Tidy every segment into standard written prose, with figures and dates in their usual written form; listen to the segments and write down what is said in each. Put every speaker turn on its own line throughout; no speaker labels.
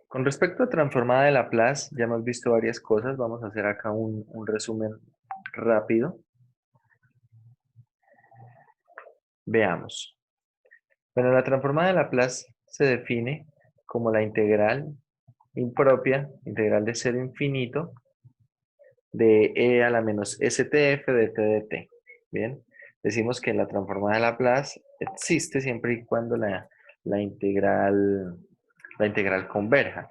Con respecto a transformada de Laplace, ya hemos visto varias cosas. Vamos a hacer acá un resumen rápido. Veamos. Bueno, la transformada de Laplace se define como la integral impropia, integral de cero a infinito, de e a la menos stf de t de t. Bien, decimos que la transformada de Laplace existe siempre y cuando la integral, la integral converja.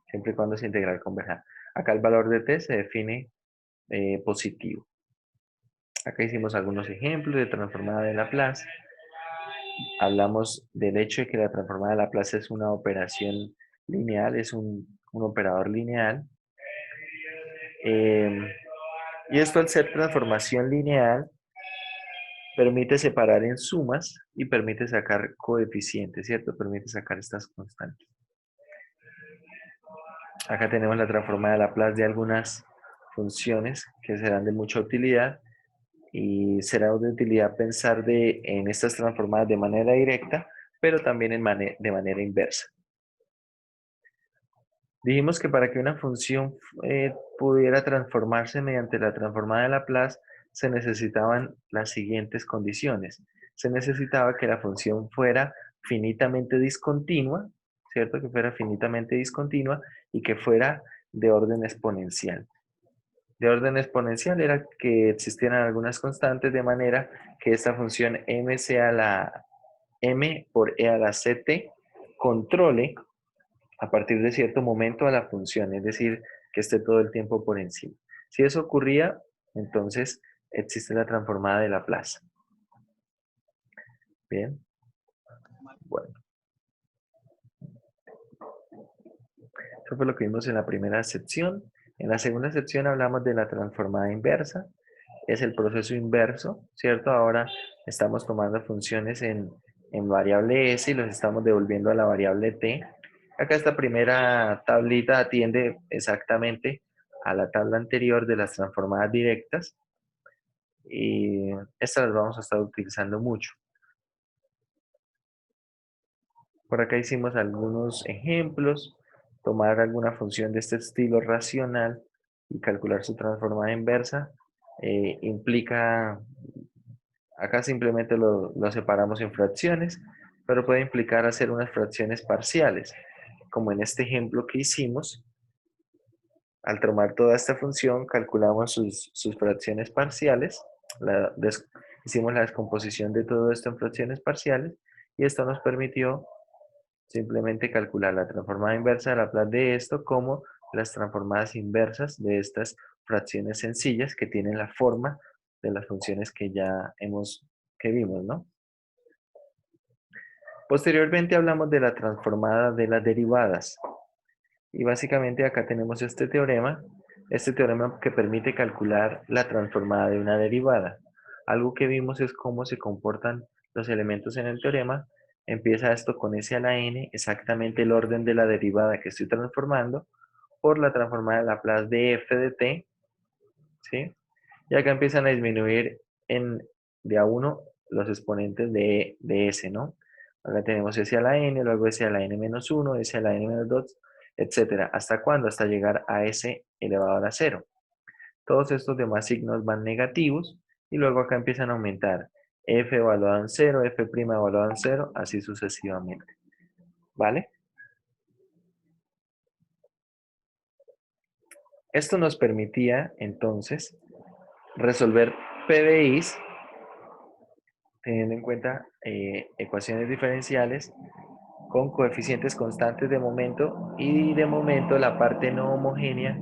Siempre y cuando esa integral converja. Acá el valor de t se define positivo. Acá hicimos algunos ejemplos de transformada de Laplace. Hablamos del hecho de que la transformada de Laplace es una operación lineal, es un operador lineal. Eh, y esto, al ser transformación lineal, permite separar en sumas y permite sacar coeficientes, ¿cierto? Permite sacar estas constantes. Acá tenemos la transformada de Laplace de algunas funciones que serán de mucha utilidad. Y será de utilidad pensar en estas transformadas de manera directa, pero también de manera inversa. Dijimos que para que una función pudiera transformarse mediante la transformada de Laplace, se necesitaban las siguientes condiciones. Se necesitaba que la función fuera finitamente discontinua, ¿cierto? Que fuera finitamente discontinua y que fuera de orden exponencial. De orden exponencial era que existieran algunas constantes de manera que esta función m sea la m por e a la ct controle a partir de cierto momento a la función, es decir, que esté todo el tiempo por encima. Si eso ocurría, entonces existe la transformada de Laplace. Bien, bueno, eso fue lo que vimos en la primera sección. En la segunda sección hablamos de la transformada inversa. Es el proceso inverso, ¿cierto? Ahora estamos tomando funciones en variable s y los estamos devolviendo a la variable t. Acá esta primera tablita atiende exactamente a la tabla anterior de las transformadas directas y estas las vamos a estar utilizando mucho. Por acá hicimos algunos ejemplos, tomar alguna función de este estilo racional y calcular su transformada inversa implica. Acá simplemente lo separamos en fracciones, pero puede implicar hacer unas fracciones parciales. Como en este ejemplo que hicimos, al tomar toda esta función, calculamos sus fracciones parciales, hicimos la descomposición de todo esto en fracciones parciales, y esto nos permitió simplemente calcular la transformada inversa de Laplace de esto como las transformadas inversas de estas fracciones sencillas que tienen la forma de las funciones que vimos, ¿no? Posteriormente hablamos de la transformada de las derivadas. Y básicamente acá tenemos este teorema que permite calcular la transformada de una derivada. Algo que vimos es cómo se comportan los elementos en el teorema. Empieza esto con s a la n, exactamente el orden de la derivada que estoy transformando, por la transformada de Laplace de f de t, ¿sí? Y acá empiezan a disminuir de a uno los exponentes de s, ¿no? Acá tenemos s a la n, luego s a la n menos 1, s a la n menos 2, etcétera. ¿Hasta cuándo? Hasta llegar a s elevado a la 0. Todos estos demás signos van negativos y luego acá empiezan a aumentar. F evaluado en 0, f' evaluado en 0, así sucesivamente. ¿Vale? Esto nos permitía entonces resolver PDIs teniendo en cuenta ecuaciones diferenciales con coeficientes constantes de momento, y de momento la parte no homogénea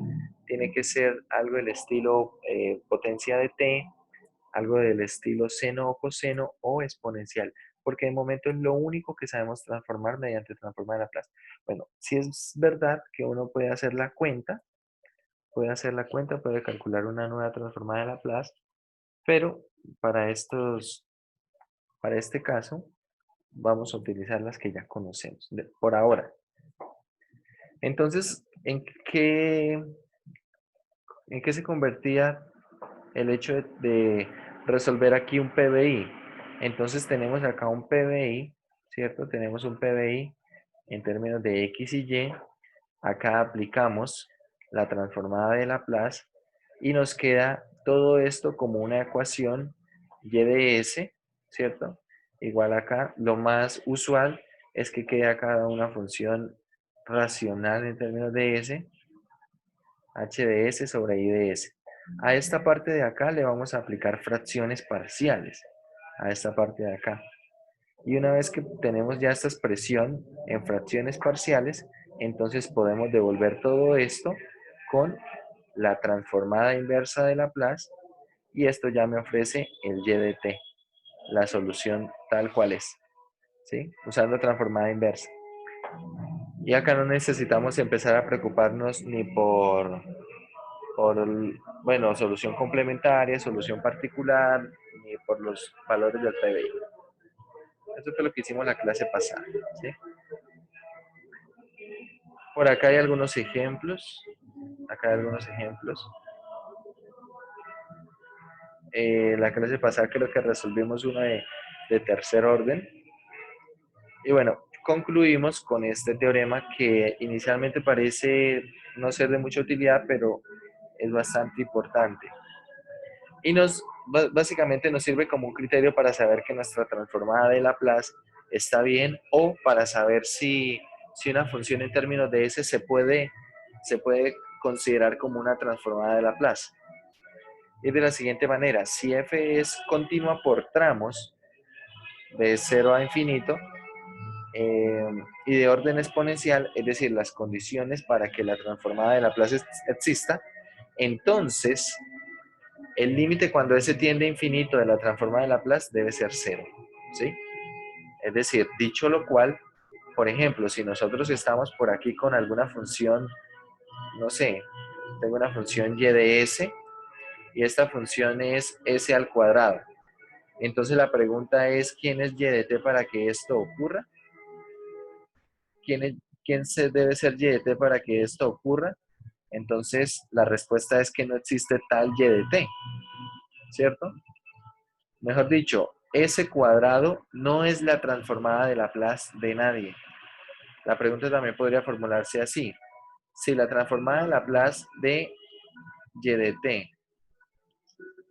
tiene que ser algo del estilo potencia de t, algo del estilo seno o coseno o exponencial, porque de momento es lo único que sabemos transformar mediante transformar de Laplace. Bueno, si es verdad que uno puede hacer la cuenta, puede calcular una nueva transformada de Laplace, pero para para este caso vamos a utilizar las que ya conocemos por ahora. Entonces, en qué se convertía el hecho de resolver aquí un PBI? Entonces tenemos acá un PBI, ¿cierto? Tenemos un PBI en términos de X y Y, Acá aplicamos la transformada de Laplace y nos queda todo esto como una ecuación y de s, ¿cierto? Igual acá, lo más usual es que quede acá una función racional en términos de s, h de s sobre i de s. A esta parte de acá le vamos a aplicar fracciones parciales, a esta parte de acá. Y una vez que tenemos ya esta expresión en fracciones parciales, entonces podemos devolver todo esto con la transformada inversa de Laplace y esto ya me ofrece el y de t, la solución tal cual es, ¿sí? Usando transformada inversa. Y acá no necesitamos empezar a preocuparnos ni bueno, solución complementaria, solución particular, ni por los valores del PBI. Eso fue lo que hicimos la clase pasada, ¿sí? Por acá hay algunos ejemplos. Acá hay algunos ejemplos. La clase pasada creo que resolvimos uno de tercer orden. Y bueno, concluimos con este teorema que inicialmente parece no ser de mucha utilidad, pero es bastante importante. Y básicamente nos sirve como un criterio para saber que nuestra transformada de Laplace está bien o para saber si una función en términos de S se puede considerar como una transformada de Laplace. Y de la siguiente manera, si f es continua por tramos de 0 a infinito y de orden exponencial, es decir, las condiciones para que la transformada de Laplace exista, entonces el límite cuando s tiende a infinito de la transformada de Laplace debe ser 0, ¿sí? Es decir, dicho lo cual, por ejemplo, si nosotros estamos por aquí con alguna función, no sé, tengo una función y de s, y esta función es s al cuadrado. Entonces la pregunta es, ¿quién es y de t para que esto ocurra? ¿Quién se debe ser y de t para que esto ocurra? Entonces la respuesta es que no existe tal y de t, ¿cierto? Mejor dicho, S cuadrado no es la transformada de Laplace de nadie. La pregunta también podría formularse así. Si la transformada de Laplace de y de t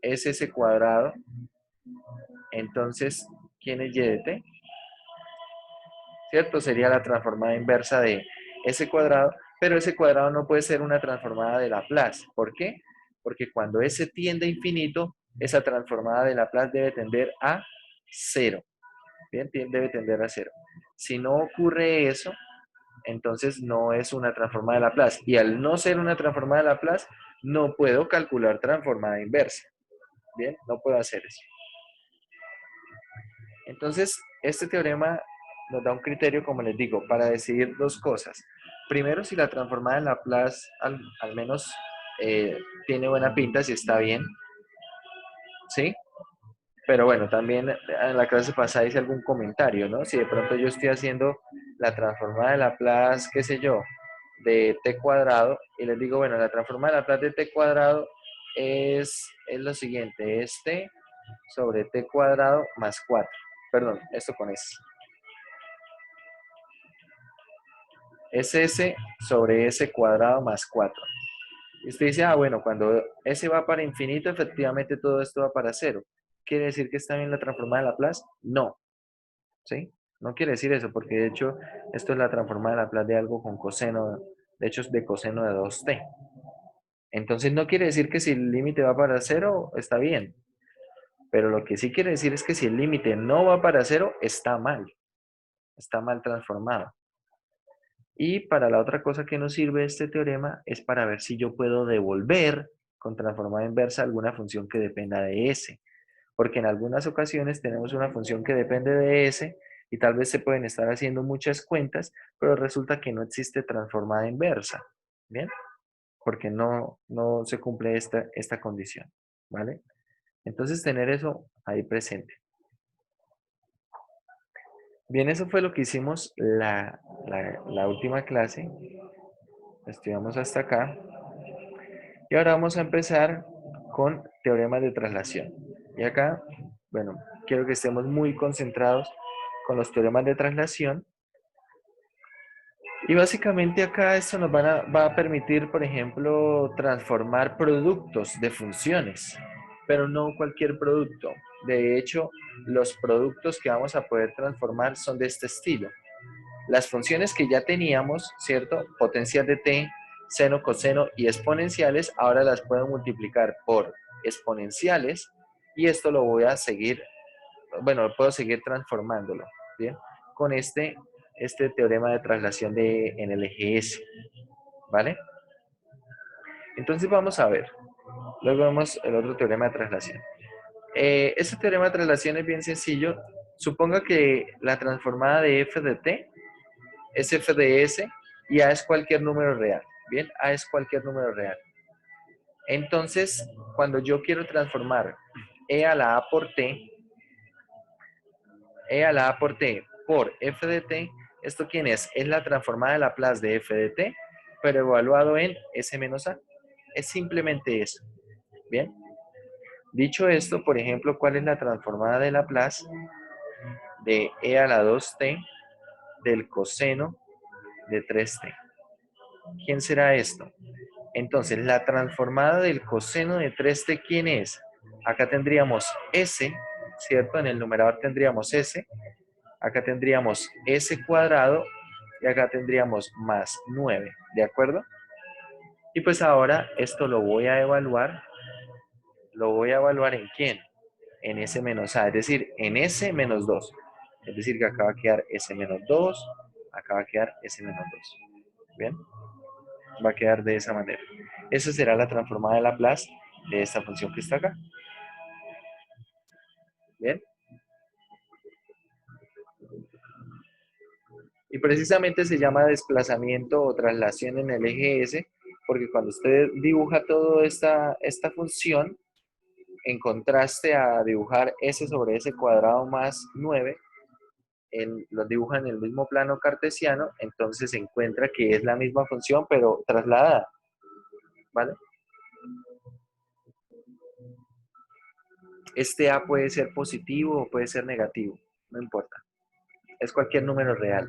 es S cuadrado, entonces, ¿quién es y de t? ¿Cierto? Sería la transformada inversa de S cuadrado, pero S cuadrado no puede ser una transformada de Laplace. ¿Por qué? Porque cuando S tiende a infinito, esa transformada de Laplace debe tender a 0. Bien, debe tender a 0. Si no ocurre eso, entonces no es una transformada de Laplace. Y al no ser una transformada de Laplace, no puedo calcular transformada inversa. Bien, no puedo hacer eso. Entonces, este teorema nos da un criterio, como les digo, para decidir dos cosas. Primero, si la transformada de Laplace al menos tiene buena pinta, si está bien, ¿sí? Pero bueno, también en la clase pasada hice algún comentario, ¿no? Si de pronto yo estoy haciendo la transformada de Laplace, qué sé yo, de t cuadrado, y les digo, bueno, la transformada de Laplace de t cuadrado es lo siguiente, es t sobre t cuadrado más 4. Perdón, esto con s. Es s sobre s cuadrado más 4. Y usted dice, ah, bueno, cuando s va para infinito, efectivamente todo esto va para 0. ¿Quiere decir que está bien la transformada de Laplace? No. ¿Sí? No quiere decir eso, porque de hecho esto es la transformada de Laplace de algo con coseno, de hecho es de coseno de 2t. Entonces no quiere decir que si el límite va para 0, está bien. Pero lo que sí quiere decir es que si el límite no va para 0, está mal transformado. Y para la otra cosa que nos sirve este teorema es para ver si yo puedo devolver con transformada inversa alguna función que dependa de S. Porque en algunas ocasiones tenemos una función que depende de S y tal vez se pueden estar haciendo muchas cuentas, pero resulta que no existe transformada inversa, ¿bien? Porque no se cumple esta condición, ¿vale? Entonces tener eso ahí presente. Bien, eso fue lo que hicimos la última clase. Estudiamos hasta acá. Y ahora vamos a empezar con teoremas de traslación. Y acá, bueno, quiero que estemos muy concentrados con los teoremas de traslación. Y básicamente acá esto nos va a permitir, por ejemplo, transformar productos de funciones, pero no cualquier producto. De hecho, los productos que vamos a poder transformar son de este estilo. Las funciones que ya teníamos, ¿cierto? Potencias de t, seno, coseno y exponenciales, ahora las puedo multiplicar por exponenciales y esto lo voy a seguir, bueno, puedo seguir transformándolo, ¿bien? Con este teorema de traslación en el eje S, ¿vale? Entonces vamos a ver, luego vemos el otro teorema de traslación. Este teorema de traslación es bien sencillo. Suponga que la transformada de f de t es f de s y a es cualquier número real. Bien, a es cualquier número real. Entonces, cuando yo quiero transformar e a la a por t, e a la a por t por f de t, ¿esto quién es? Es la transformada de Laplace de f de t, pero evaluado en s menos a. Es simplemente eso. Bien. Dicho esto, por ejemplo, ¿cuál es la transformada de Laplace de e a la 2t del coseno de 3t? ¿Quién será esto? Entonces, la transformada del coseno de 3t, ¿quién es? Acá tendríamos s, ¿cierto? En el numerador tendríamos s, acá tendríamos s cuadrado y acá tendríamos más 9, ¿de acuerdo? Y pues ahora esto lo voy a evaluar ¿en quién? En s menos a, es decir, en s menos 2. Es decir, que acá va a quedar s menos 2, acá va a quedar s menos 2. ¿Bien? Va a quedar de esa manera. Esa será la transformada de Laplace de esta función que está acá. ¿Bien? Y precisamente se llama desplazamiento o traslación en el eje S, porque cuando usted dibuja toda esta función, en contraste a dibujar S sobre S cuadrado más 9, los dibuja en el mismo plano cartesiano, entonces se encuentra que es la misma función, pero trasladada. ¿Vale? Este A puede ser positivo o puede ser negativo, no importa. Es cualquier número real.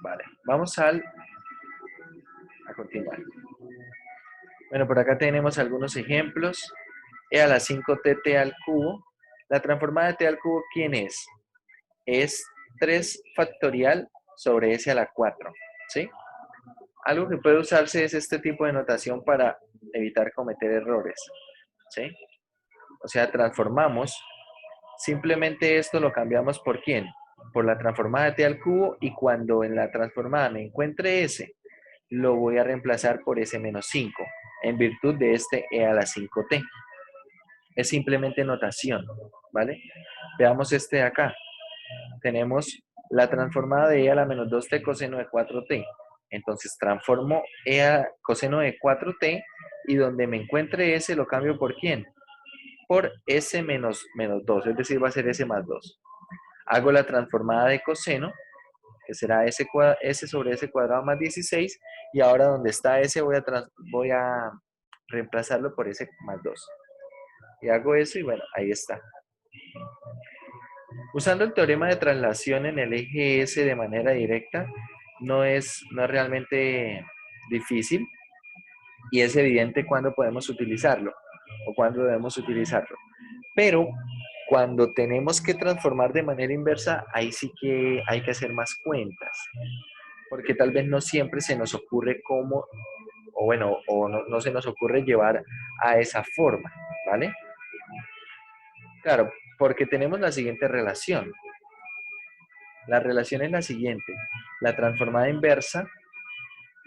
Vale, vamos a continuar. Bueno, por acá tenemos algunos ejemplos. E a la 5t al cubo. La transformada de t al cubo, ¿quién es? Es 3 factorial sobre s a la 4. ¿Sí? Algo que puede usarse es este tipo de notación para evitar cometer errores. ¿Sí? O sea, transformamos. Simplemente esto lo cambiamos por ¿quién? Por la transformada de t al cubo y cuando en la transformada me encuentre s, lo voy a reemplazar por s menos 5 en virtud de este e a la 5t. Es simplemente notación, ¿vale? Veamos este de acá. Tenemos la transformada de e a la menos 2t coseno de 4t. Entonces transformo e a coseno de 4t y donde me encuentre s lo cambio por ¿quién? Por s menos 2, es decir, va a ser s más 2. Hago la transformada de coseno, que será s sobre s cuadrado más 16, y ahora donde está s voy a reemplazarlo por s más 2. Y hago eso y bueno, ahí está. Usando el teorema de traslación en el eje S de manera directa, no es realmente difícil y es evidente cuándo podemos utilizarlo o cuándo debemos utilizarlo. Pero cuando tenemos que transformar de manera inversa, ahí sí que hay que hacer más cuentas, porque tal vez no siempre se nos ocurre cómo, o bueno, o no se nos ocurre llevar a esa forma, ¿vale? Claro, porque tenemos la siguiente relación. La relación es la siguiente. La transformada inversa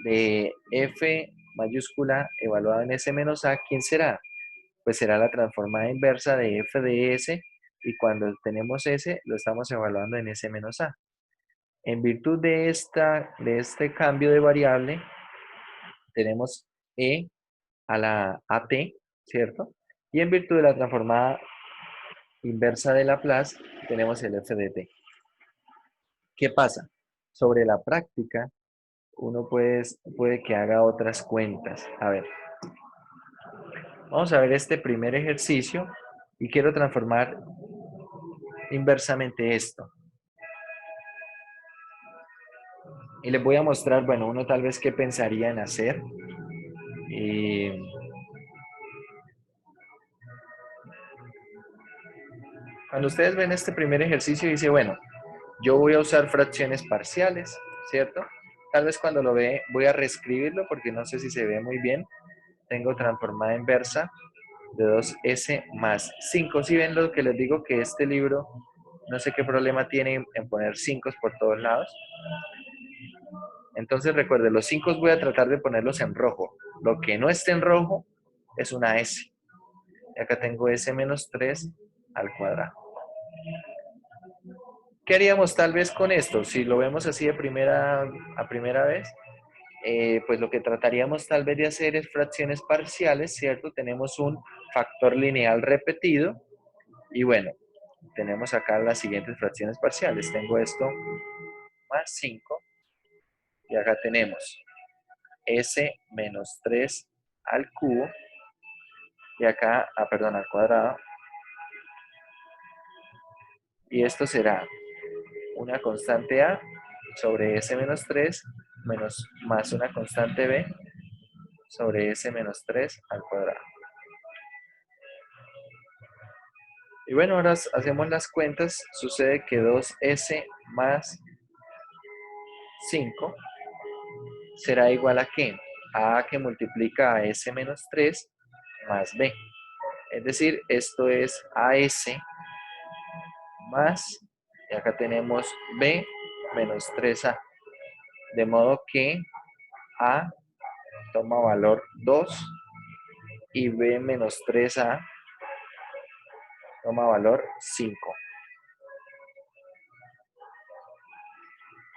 de f mayúscula evaluada en s menos a, ¿quién será? Pues será la transformada inversa de f de s y cuando tenemos s lo estamos evaluando en s menos a. En virtud de este cambio de variable tenemos e a la at, ¿cierto? Y en virtud de la transformada inversa de Laplace tenemos el f de t. ¿Qué pasa? Sobre la práctica uno puede que haga otras cuentas. A ver, vamos a ver este primer ejercicio y quiero transformar inversamente esto. Y les voy a mostrar, bueno, uno tal vez qué pensaría en hacer. Cuando ustedes ven este primer ejercicio, dice, bueno, yo voy a usar fracciones parciales, ¿cierto? Tal vez cuando lo ve, voy a reescribirlo porque no sé si se ve muy bien. Tengo transformada inversa de 2s más 5. Si ven lo que les digo, que este libro, no sé qué problema tiene en poner 5 por todos lados. Entonces recuerden, los 5 voy a tratar de ponerlos en rojo. Lo que no esté en rojo es una s. Y acá tengo s menos 3 al cuadrado. ¿Qué haríamos tal vez con esto? Si lo vemos así a primera vez, pues lo que trataríamos tal vez de hacer es fracciones parciales, ¿cierto? Tenemos un factor lineal repetido y bueno, tenemos acá las siguientes fracciones parciales. Tengo esto más 5 y acá tenemos s menos 3 al cubo y acá, perdón, al cuadrado. Y esto será una constante a sobre s menos 3 menos más una constante b sobre s menos 3 al cuadrado. Y bueno, ahora hacemos las cuentas. Sucede que 2s más 5 será igual a ¿qué? A que multiplica a s menos 3 más b. Es decir, esto es as más, y acá tenemos b menos 3a. De modo que a toma valor 2 y b menos 3a toma valor 5.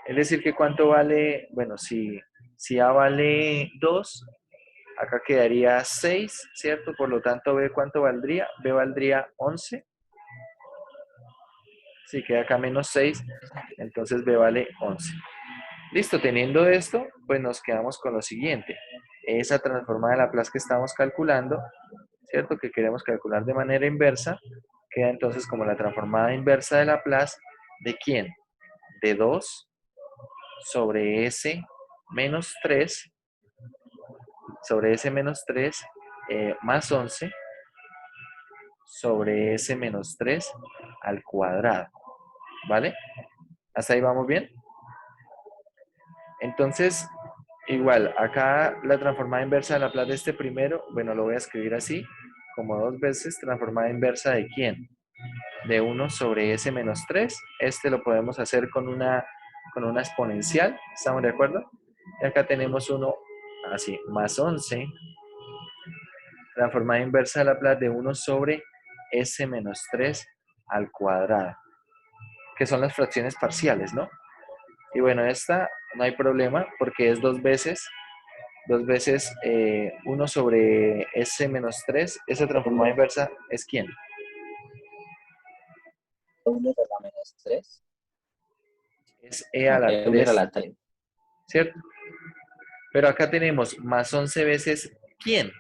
Es decir, que ¿cuánto vale? Bueno, si A vale 2, acá quedaría 6, ¿cierto? Por lo tanto, B, ¿cuánto valdría? B valdría 11. Si queda acá menos 6, entonces B vale 11. Listo, teniendo esto, pues nos quedamos con lo siguiente. Esa transformada de Laplace que estamos calculando, ¿cierto? Que queremos calcular de manera inversa, queda entonces como la transformada inversa de Laplace, ¿de quién? De 2 sobre S menos 3 sobre S menos 3 más 11 sobre S menos 3 al cuadrado. ¿Vale? ¿Hasta ahí vamos bien? Entonces, igual, acá la transformada inversa de Laplace de este primero, bueno, lo voy a escribir así, como 2 veces transformada inversa de ¿quién? De 1 sobre S menos 3. Este lo podemos hacer con una exponencial, ¿estamos de acuerdo? Y acá tenemos uno así, más 11 transformada inversa de Laplace de 1 sobre S menos 3 al cuadrado, que son las fracciones parciales, ¿no? Y bueno, esta no hay problema porque es 2 veces 1 sobre S menos 3. Esa transformada inversa es ¿quién?
1 a la menos 3.
Es E a la
1 a
3,
la 3.
¿cierto? Pero acá tenemos más 11 veces ¿quién?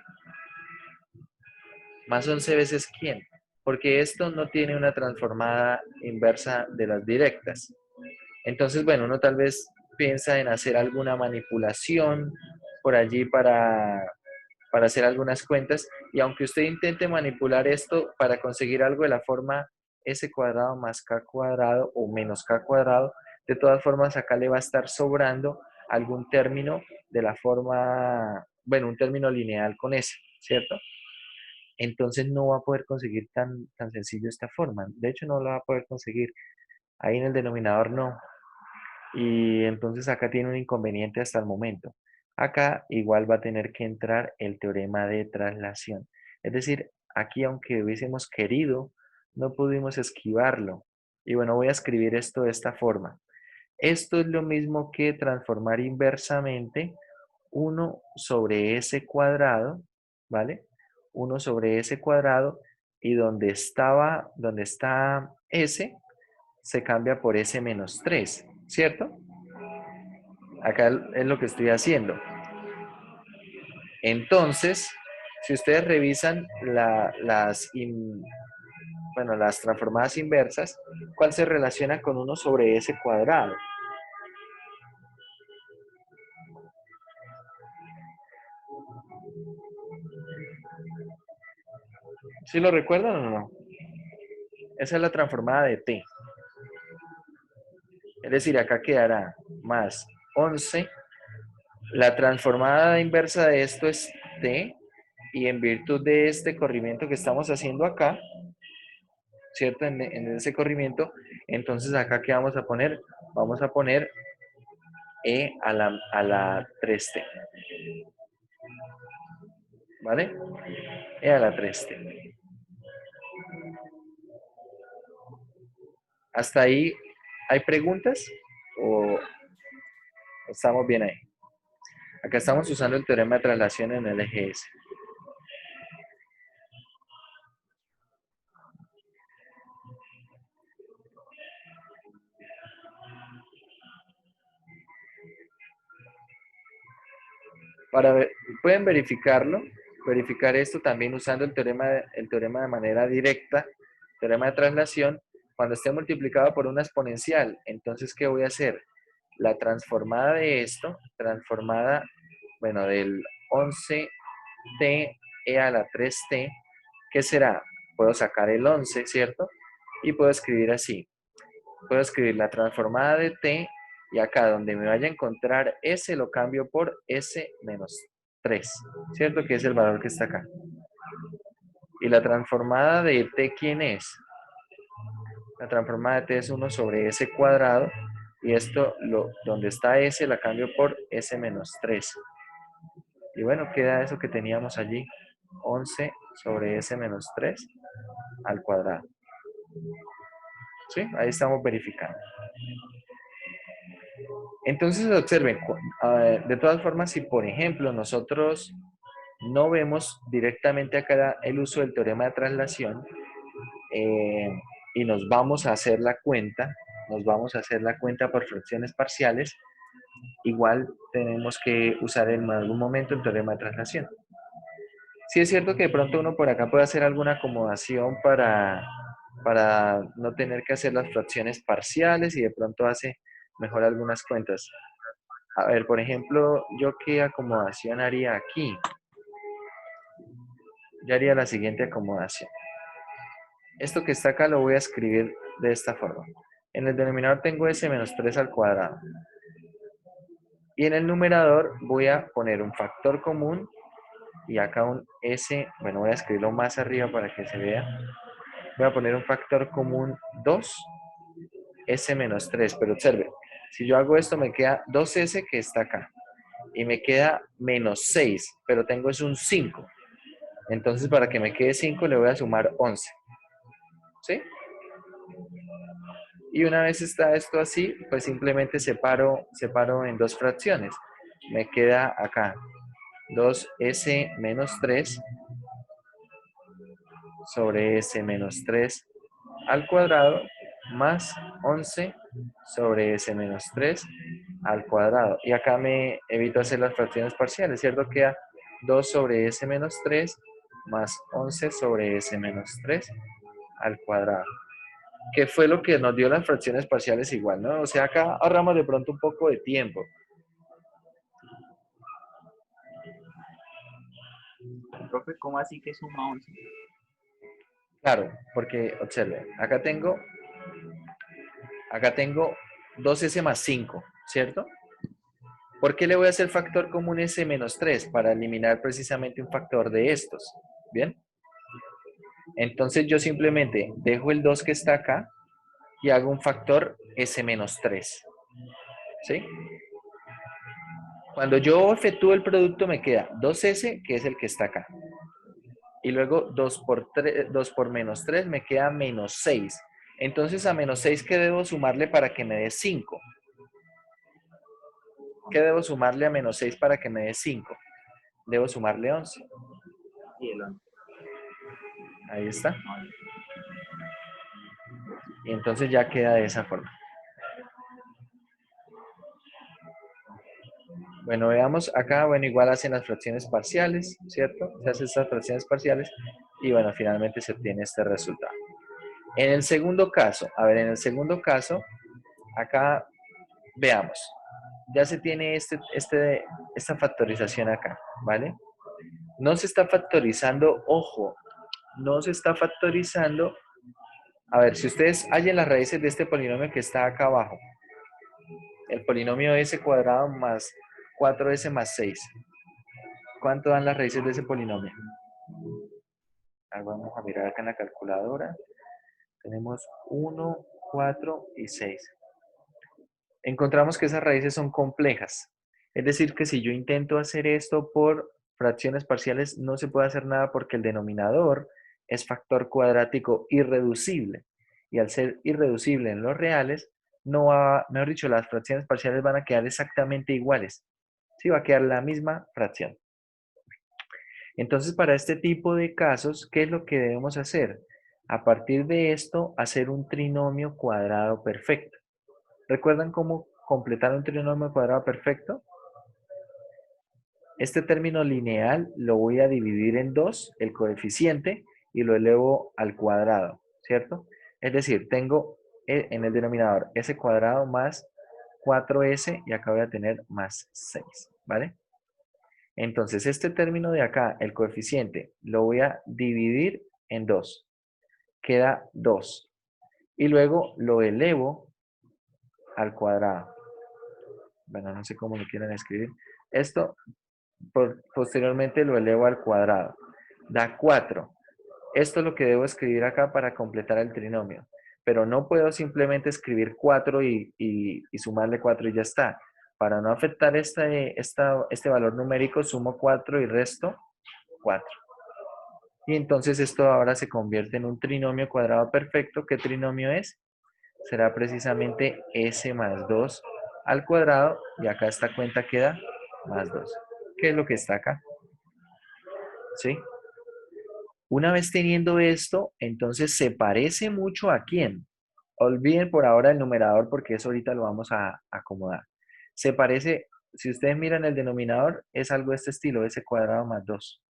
Más 11 veces ¿quién? Porque esto no tiene una transformada inversa de las directas. Entonces, bueno, uno tal vez piensa en hacer alguna manipulación por allí para hacer algunas cuentas. Y aunque usted intente manipular esto para conseguir algo de la forma s cuadrado más k cuadrado o menos k cuadrado, de todas formas acá le va a estar sobrando algún término de la forma, bueno, un término lineal con s, ¿cierto? Entonces no va a poder conseguir tan sencillo esta forma. De hecho, no la va a poder conseguir. Ahí en el denominador no. Y entonces acá tiene un inconveniente hasta el momento. Acá igual va a tener que entrar el teorema de traslación. Es decir, aquí aunque hubiésemos querido, no pudimos esquivarlo. Y bueno, voy a escribir esto de esta forma. Esto es lo mismo que transformar inversamente 1 sobre s cuadrado, ¿vale? 1 sobre s cuadrado y donde está s se cambia por s menos 3, ¿cierto? Acá es lo que estoy haciendo. Entonces, si ustedes revisan bueno, las transformadas inversas, ¿cuál se relaciona con 1 sobre s cuadrado? ¿Sí lo recuerdan o no? Esa es la transformada de t. Es decir, acá quedará más 11. La transformada inversa de esto es t, y en virtud de este corrimiento que estamos haciendo acá, ¿cierto? En ese corrimiento, entonces acá ¿qué vamos a poner? Vamos a poner e a la 3t, ¿vale? E a la 3t. ¿Hasta ahí hay preguntas o estamos bien ahí? Acá estamos usando el teorema de traslación en el eje S. Pueden verificar esto también usando el teorema de manera directa, teorema de traslación, cuando esté multiplicado por una exponencial. Entonces, ¿qué voy a hacer? La transformada de esto, transformada, bueno, del 11t e a la 3t, ¿qué será? Puedo sacar el 11, ¿cierto? Y puedo escribir así. Puedo escribir la transformada de t, y acá donde me vaya a encontrar s lo cambio por s menos 3, ¿cierto? Que es el valor que está acá. ¿Y la transformada de t quién es? La transformada de t es 1 sobre s cuadrado, y esto, donde está s, la cambio por s menos 3. Y bueno, queda eso que teníamos allí, 11 sobre s menos 3 al cuadrado. ¿Sí? Ahí estamos verificando. Entonces, observen, de todas formas, si por ejemplo nosotros no vemos directamente acá el uso del teorema de traslación, y nos vamos a hacer la cuenta, por fracciones parciales, igual tenemos que usar en algún momento el teorema de traslación. Sí es cierto que de pronto uno por acá puede hacer alguna acomodación para no tener que hacer las fracciones parciales, y de pronto hace mejor algunas cuentas. A ver, por ejemplo, ¿yo qué acomodación haría aquí? Yo haría la siguiente acomodación. Esto que está acá lo voy a escribir de esta forma. En el denominador tengo s menos 3 al cuadrado. Y en el numerador voy a poner un factor común, y acá un s, bueno, voy a escribirlo más arriba para que se vea. Voy a poner un factor común 2, s menos 3. Pero observe, si yo hago esto me queda 2s que está acá. Y me queda menos 6, pero tengo es un 5. Entonces, para que me quede 5, le voy a sumar 11. ¿Sí? Y una vez está esto así, pues simplemente separo en dos fracciones. Me queda acá 2s menos 3 sobre s menos 3 al cuadrado, más 11 sobre s menos 3 al cuadrado. Y acá me evito hacer las fracciones parciales, ¿cierto? Queda 2 sobre s menos 3 más 11 sobre s menos 3 al cuadrado. Que fue lo que nos dio las fracciones parciales igual, ¿no? O sea, acá ahorramos de pronto un poco de tiempo.
Profe, ¿cómo así que suma 11?
Claro, porque observen, acá tengo 2s más 5, ¿cierto? ¿Por qué le voy a hacer factor común s menos 3? Para eliminar precisamente un factor de estos, ¿bien? Entonces yo simplemente dejo el 2 que está acá y hago un factor s menos 3, ¿sí? Cuando yo efectúo el producto me queda 2s, que es el que está acá. Y luego 2 por menos 3 me queda menos 6. Entonces a menos 6, ¿qué debo sumarle para que me dé 5? ¿Qué debo sumarle a menos 6 para que me dé 5? Debo sumarle 11.
Y el 11.
Ahí está. Y entonces ya queda de esa forma. Bueno, veamos acá, bueno, igual hacen las fracciones parciales, ¿cierto? Se hacen estas fracciones parciales y bueno, finalmente se obtiene este resultado. En el segundo caso, a ver, en el segundo caso, acá veamos, ya se tiene esta factorización acá, ¿vale? No se está factorizando, ojo, no se está factorizando. A ver, si ustedes hallen las raíces de este polinomio que está acá abajo, el polinomio s cuadrado más 4s más 6, ¿cuánto dan las raíces de ese polinomio? Vamos a mirar acá en la calculadora. Tenemos 1, 4 y 6. Encontramos que esas raíces son complejas. Es decir, que si yo intento hacer esto por fracciones parciales, no se puede hacer nada porque el denominador es factor cuadrático irreducible. Y al ser irreducible en los reales, no va, mejor dicho, las fracciones parciales van a quedar exactamente iguales. Sí, va a quedar la misma fracción. Entonces, para este tipo de casos, ¿qué es lo que debemos hacer? A partir de esto, hacer un trinomio cuadrado perfecto. ¿Recuerdan cómo completar un trinomio cuadrado perfecto? Este término lineal lo voy a dividir en 2, el coeficiente, y lo elevo al cuadrado, ¿cierto? Es decir, tengo en el denominador s cuadrado más 4s y acá voy a tener más 6, ¿vale? Entonces, este término de acá, el coeficiente, lo voy a dividir en 2. Queda 2. Y luego lo elevo al cuadrado. Bueno, no sé cómo lo quieren escribir. Esto posteriormente lo elevo al cuadrado. Da 4. Esto es lo que debo escribir acá para completar el trinomio. Pero no puedo simplemente escribir 4 y sumarle 4 y ya está. Para no afectar este valor numérico, sumo 4 y resto 4. Y entonces esto ahora se convierte en un trinomio cuadrado perfecto. ¿Qué trinomio es? Será precisamente s más 2 al cuadrado. Y acá esta cuenta queda más 2. ¿Qué es lo que está acá? ¿Sí? Una vez teniendo esto, entonces se parece mucho a quién. Olviden por ahora el numerador porque eso ahorita lo vamos a acomodar. Se parece, si ustedes miran el denominador, es algo de este estilo, s cuadrado más 2.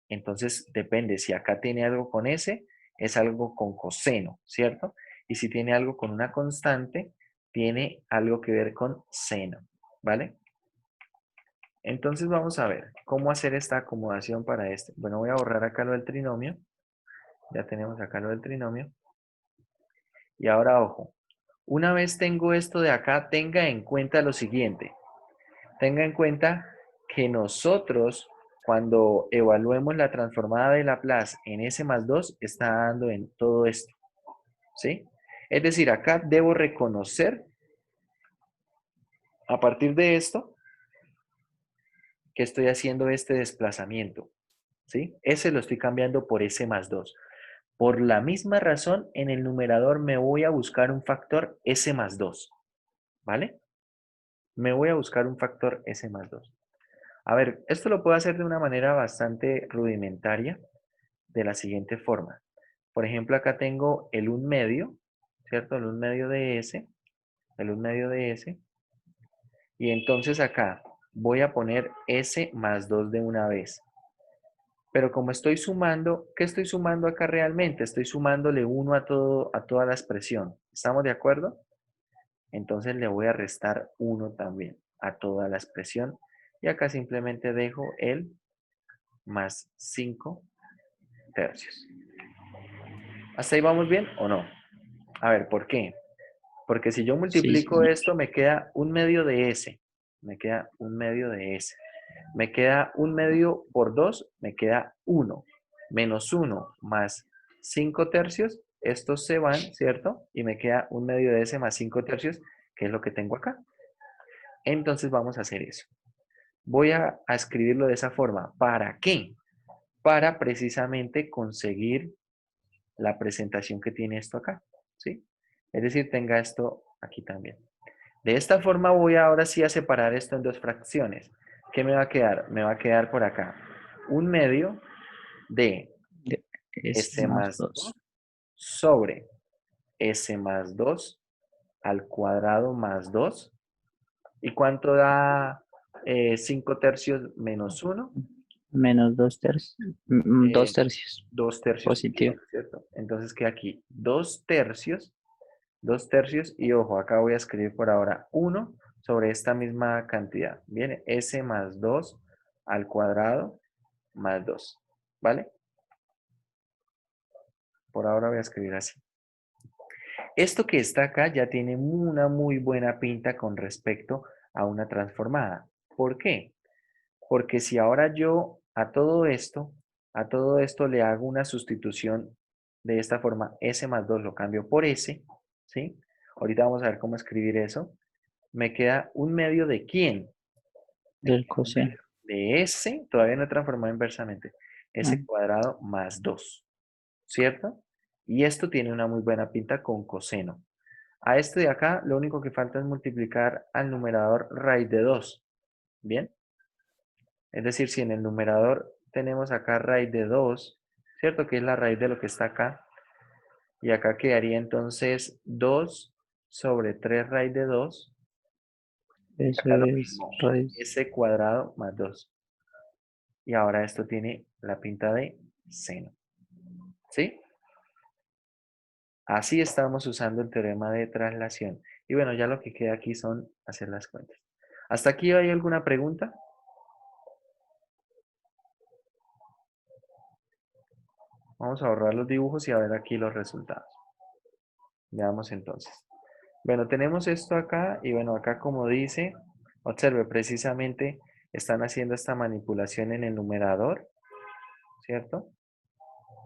Entonces depende, si acá tiene algo con s, es algo con coseno, ¿cierto? Y si tiene algo con una constante, tiene algo que ver con seno, ¿vale? Entonces vamos a ver cómo hacer esta acomodación para este. Bueno, voy a borrar acá lo del trinomio. Ya tenemos acá lo del trinomio. Y ahora, ojo, una vez tengo esto de acá, tenga en cuenta lo siguiente. Tenga en cuenta que nosotros, cuando evaluemos la transformada de Laplace en S más 2, está dando en todo esto. ¿Sí? Es decir, acá debo reconocer, a partir de esto, que estoy haciendo este desplazamiento. ¿Sí? S lo estoy cambiando por S más 2. Por la misma razón, en el numerador me voy a buscar un factor S más 2. ¿Vale? Me voy a buscar un factor S más 2. A ver, esto lo puedo hacer de una manera bastante rudimentaria, de la siguiente forma. Por ejemplo, acá tengo el 1 medio, ¿cierto? El 1 medio de S, el 1 medio de S. Y entonces acá voy a poner S más 2 de una vez. Pero como estoy sumando, ¿qué estoy sumando acá realmente? Estoy sumándole 1 a toda la expresión. ¿Estamos de acuerdo? Entonces le voy a restar 1 también a toda la expresión. Y acá simplemente dejo el más 5 tercios. ¿Hasta ahí vamos bien o no? A ver, ¿por qué? Porque si yo
Sí,
multiplico
señor.
esto, me queda 1 medio de S. Me queda 1 medio de S. Me queda 1 medio por 2, me queda 1. Menos 1 más 5 tercios. Estos se van, ¿cierto? Y me queda 1 medio de S más 5 tercios, que es lo que tengo acá. Entonces vamos a hacer eso. Voy a escribirlo de esa forma. ¿Para qué? Para precisamente conseguir la presentación que tiene esto acá, ¿sí? Es decir, tenga esto aquí también. De esta forma voy ahora sí a separar esto en dos fracciones. ¿Qué me va a quedar? Me va a quedar por acá 1 medio de
De S
S
más
más 2
2.
sobre S más 2 al cuadrado más 2. ¿Y cuánto da 5 tercios menos 1?
Menos 2 tercios. 2
Eh,
tercios.
2 tercios
Positivo.
izquierda, ¿cierto? Entonces queda aquí 2 tercios y ojo, acá voy a escribir por ahora 1 sobre esta misma cantidad. Viene S más 2 al cuadrado más 2, ¿vale? Por ahora voy a escribir así. Esto que está acá ya tiene una muy buena pinta con respecto a una transformada. ¿Por qué? Porque si ahora yo a todo esto le hago una sustitución de esta forma, S más 2 lo cambio por S, ¿sí? Ahorita vamos a ver cómo escribir eso. Me queda un medio de ¿quién? Me
Del
queda un medio
coseno.
de S, todavía no he transformado inversamente,
Ah,
S cuadrado más 2, ¿cierto? Y esto tiene una muy buena pinta con coseno. A este de acá, lo único que falta es multiplicar al numerador raíz de 2, ¿bien? Es decir, si en el numerador tenemos acá raíz de 2, ¿cierto? Que es la raíz de lo que está acá. Y acá quedaría entonces 2 sobre 3 raíz de 2. Y
eso
acá lo
es
mismo,
raíz.
s cuadrado más 2. Y ahora esto tiene la pinta de seno. ¿Sí? Así estamos usando el teorema de traslación. Y bueno, ya lo que queda aquí son hacer las cuentas. ¿Hasta aquí hay alguna pregunta? Vamos a borrar los dibujos y a ver aquí los resultados. Veamos entonces. Bueno, tenemos esto acá y bueno, acá como dice, observe, precisamente están haciendo esta manipulación en el numerador, ¿cierto?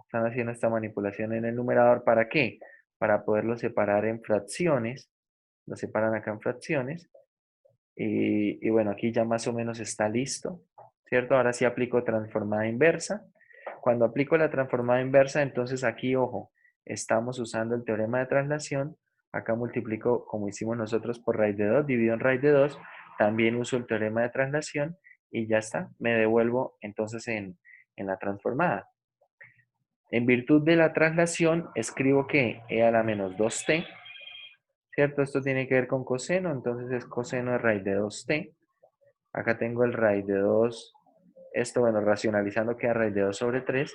Están haciendo esta manipulación en el numerador, ¿para qué? Para poderlo separar en fracciones, lo separan acá en fracciones y bueno, aquí ya más o menos está listo, ¿cierto? Ahora sí aplico transformada inversa. Cuando aplico la transformada inversa, entonces aquí, ojo, estamos usando el teorema de traslación. Acá multiplico, como hicimos nosotros, por raíz de 2, divido en raíz de 2. También uso el teorema de traslación y ya está. Me devuelvo entonces en la transformada. En virtud de la traslación, escribo que e a la menos 2t, ¿cierto? Esto tiene que ver con coseno, entonces es coseno de raíz de 2t. Acá tengo el raíz de 2, esto, bueno, racionalizando queda raíz de 2 sobre 3.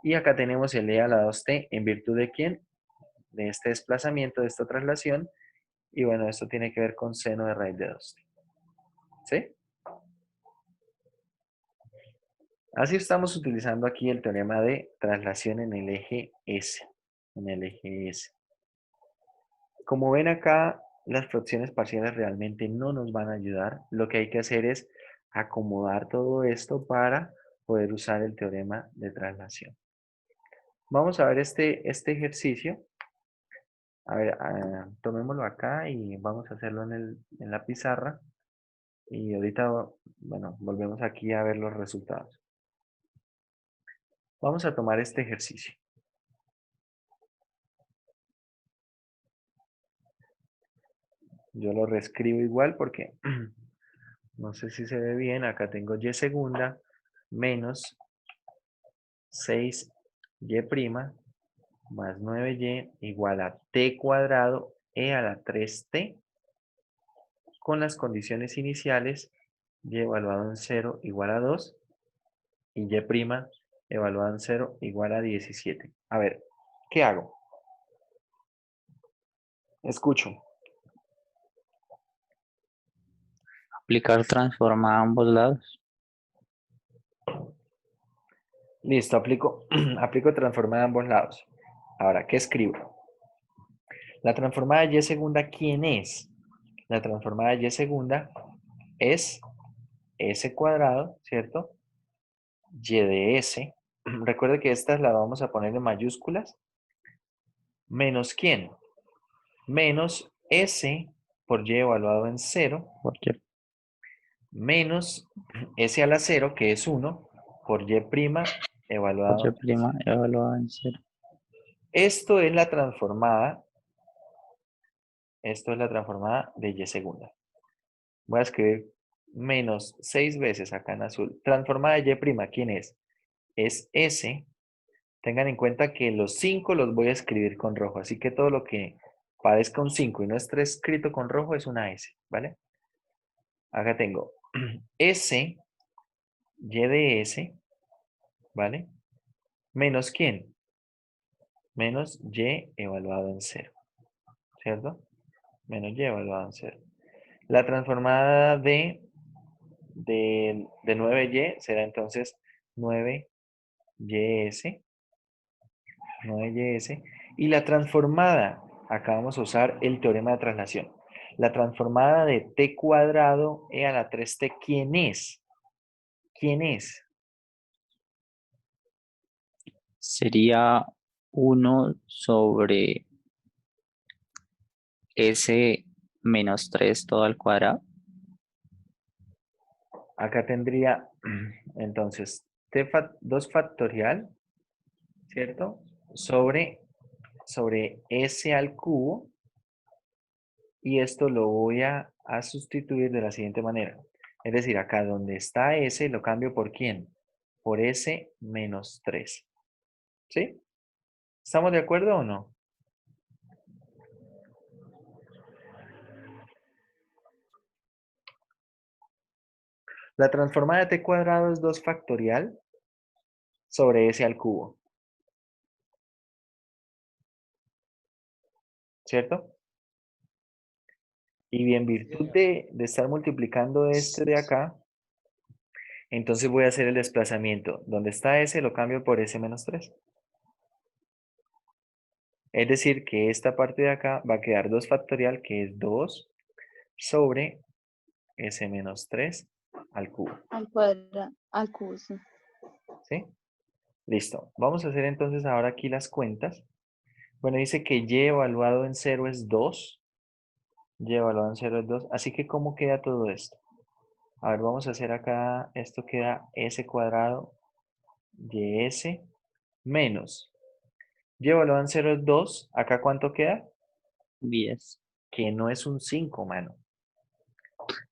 Y acá tenemos el e a la 2t, ¿en virtud de quién? De este desplazamiento, de esta traslación. Y bueno, esto tiene que ver con seno de raíz de 2t. ¿Sí? Así estamos utilizando aquí el teorema de traslación en el eje S. En el eje S. Como ven acá, las fracciones parciales realmente no nos van a ayudar. Lo que hay que hacer es acomodar todo esto para poder usar el teorema de traslación. Vamos a ver este ejercicio. A ver, tomémoslo acá y vamos a hacerlo en la pizarra. Y ahorita, bueno, volvemos aquí a ver los resultados. Vamos a tomar este ejercicio. Yo lo reescribo igual porque no sé si se ve bien. Acá tengo y segunda menos 6y' más 9y igual a t cuadrado e a la 3t con las condiciones iniciales y evaluado en 0 igual a 2 y y' evaluado en 0 igual a 17. A ver, ¿qué hago? Escucho.
Aplicar transforma a ambos lados.
Listo, aplico, aplico transformada a ambos lados. Ahora, ¿qué escribo? La transformada de y segunda, ¿quién es? La transformada de y segunda es s cuadrado, ¿cierto? Y de s. Recuerde que estas las vamos a poner en mayúsculas. ¿Menos quién? Menos s por y evaluado en 0,
Porque
menos s a la 0, que es 1, por y'
por y'
evaluado en 0.
evaluado en 0.
Esto es la transformada de y segunda. Voy a escribir menos 6 veces acá en azul. Transformada de y', ¿quién es? Es S. Tengan en cuenta que los 5 los voy a escribir con rojo, así que todo lo que parezca un 5 y no esté escrito con rojo es una S, ¿vale? Acá tengo S y de s, ¿vale? Menos ¿quién? Menos y evaluado en 0, ¿cierto? Menos y evaluado en 0. La transformada de 9y será entonces 9ys, 9ys. Y la transformada, acá vamos a usar el teorema de traslación. La transformada de t cuadrado e a la 3t, ¿quién es? ¿Quién es?
Sería 1 sobre S menos 3 todo al cuadrado.
Acá tendría entonces 2 factorial, ¿cierto? Sobre s al cubo. Y esto lo voy a sustituir de la siguiente manera. Es decir, acá donde está s lo cambio por ¿quién? Por s menos 3. ¿Sí? ¿Estamos de acuerdo o no? La transformada de t cuadrado es 2 factorial sobre s al cubo. ¿Cierto? Y en virtud de estar multiplicando este de acá, entonces voy a hacer el desplazamiento. Donde está s lo cambio por s menos 3. Es decir, que esta parte de acá va a quedar 2 factorial, que es 2 sobre s menos 3 al cubo.
Al cuadrado, al cubo, sí.
¿Sí? Listo. Vamos a hacer entonces ahora aquí las cuentas. Bueno, dice que y evaluado en 0 es 2. Y evaluado en 0 es 2. Así que, ¿cómo queda todo esto? A ver, vamos a hacer acá, esto queda s cuadrado y s menos. Y evaluado en 0 es 2. ¿Acá cuánto queda?
10.
Que no es un 5, mano.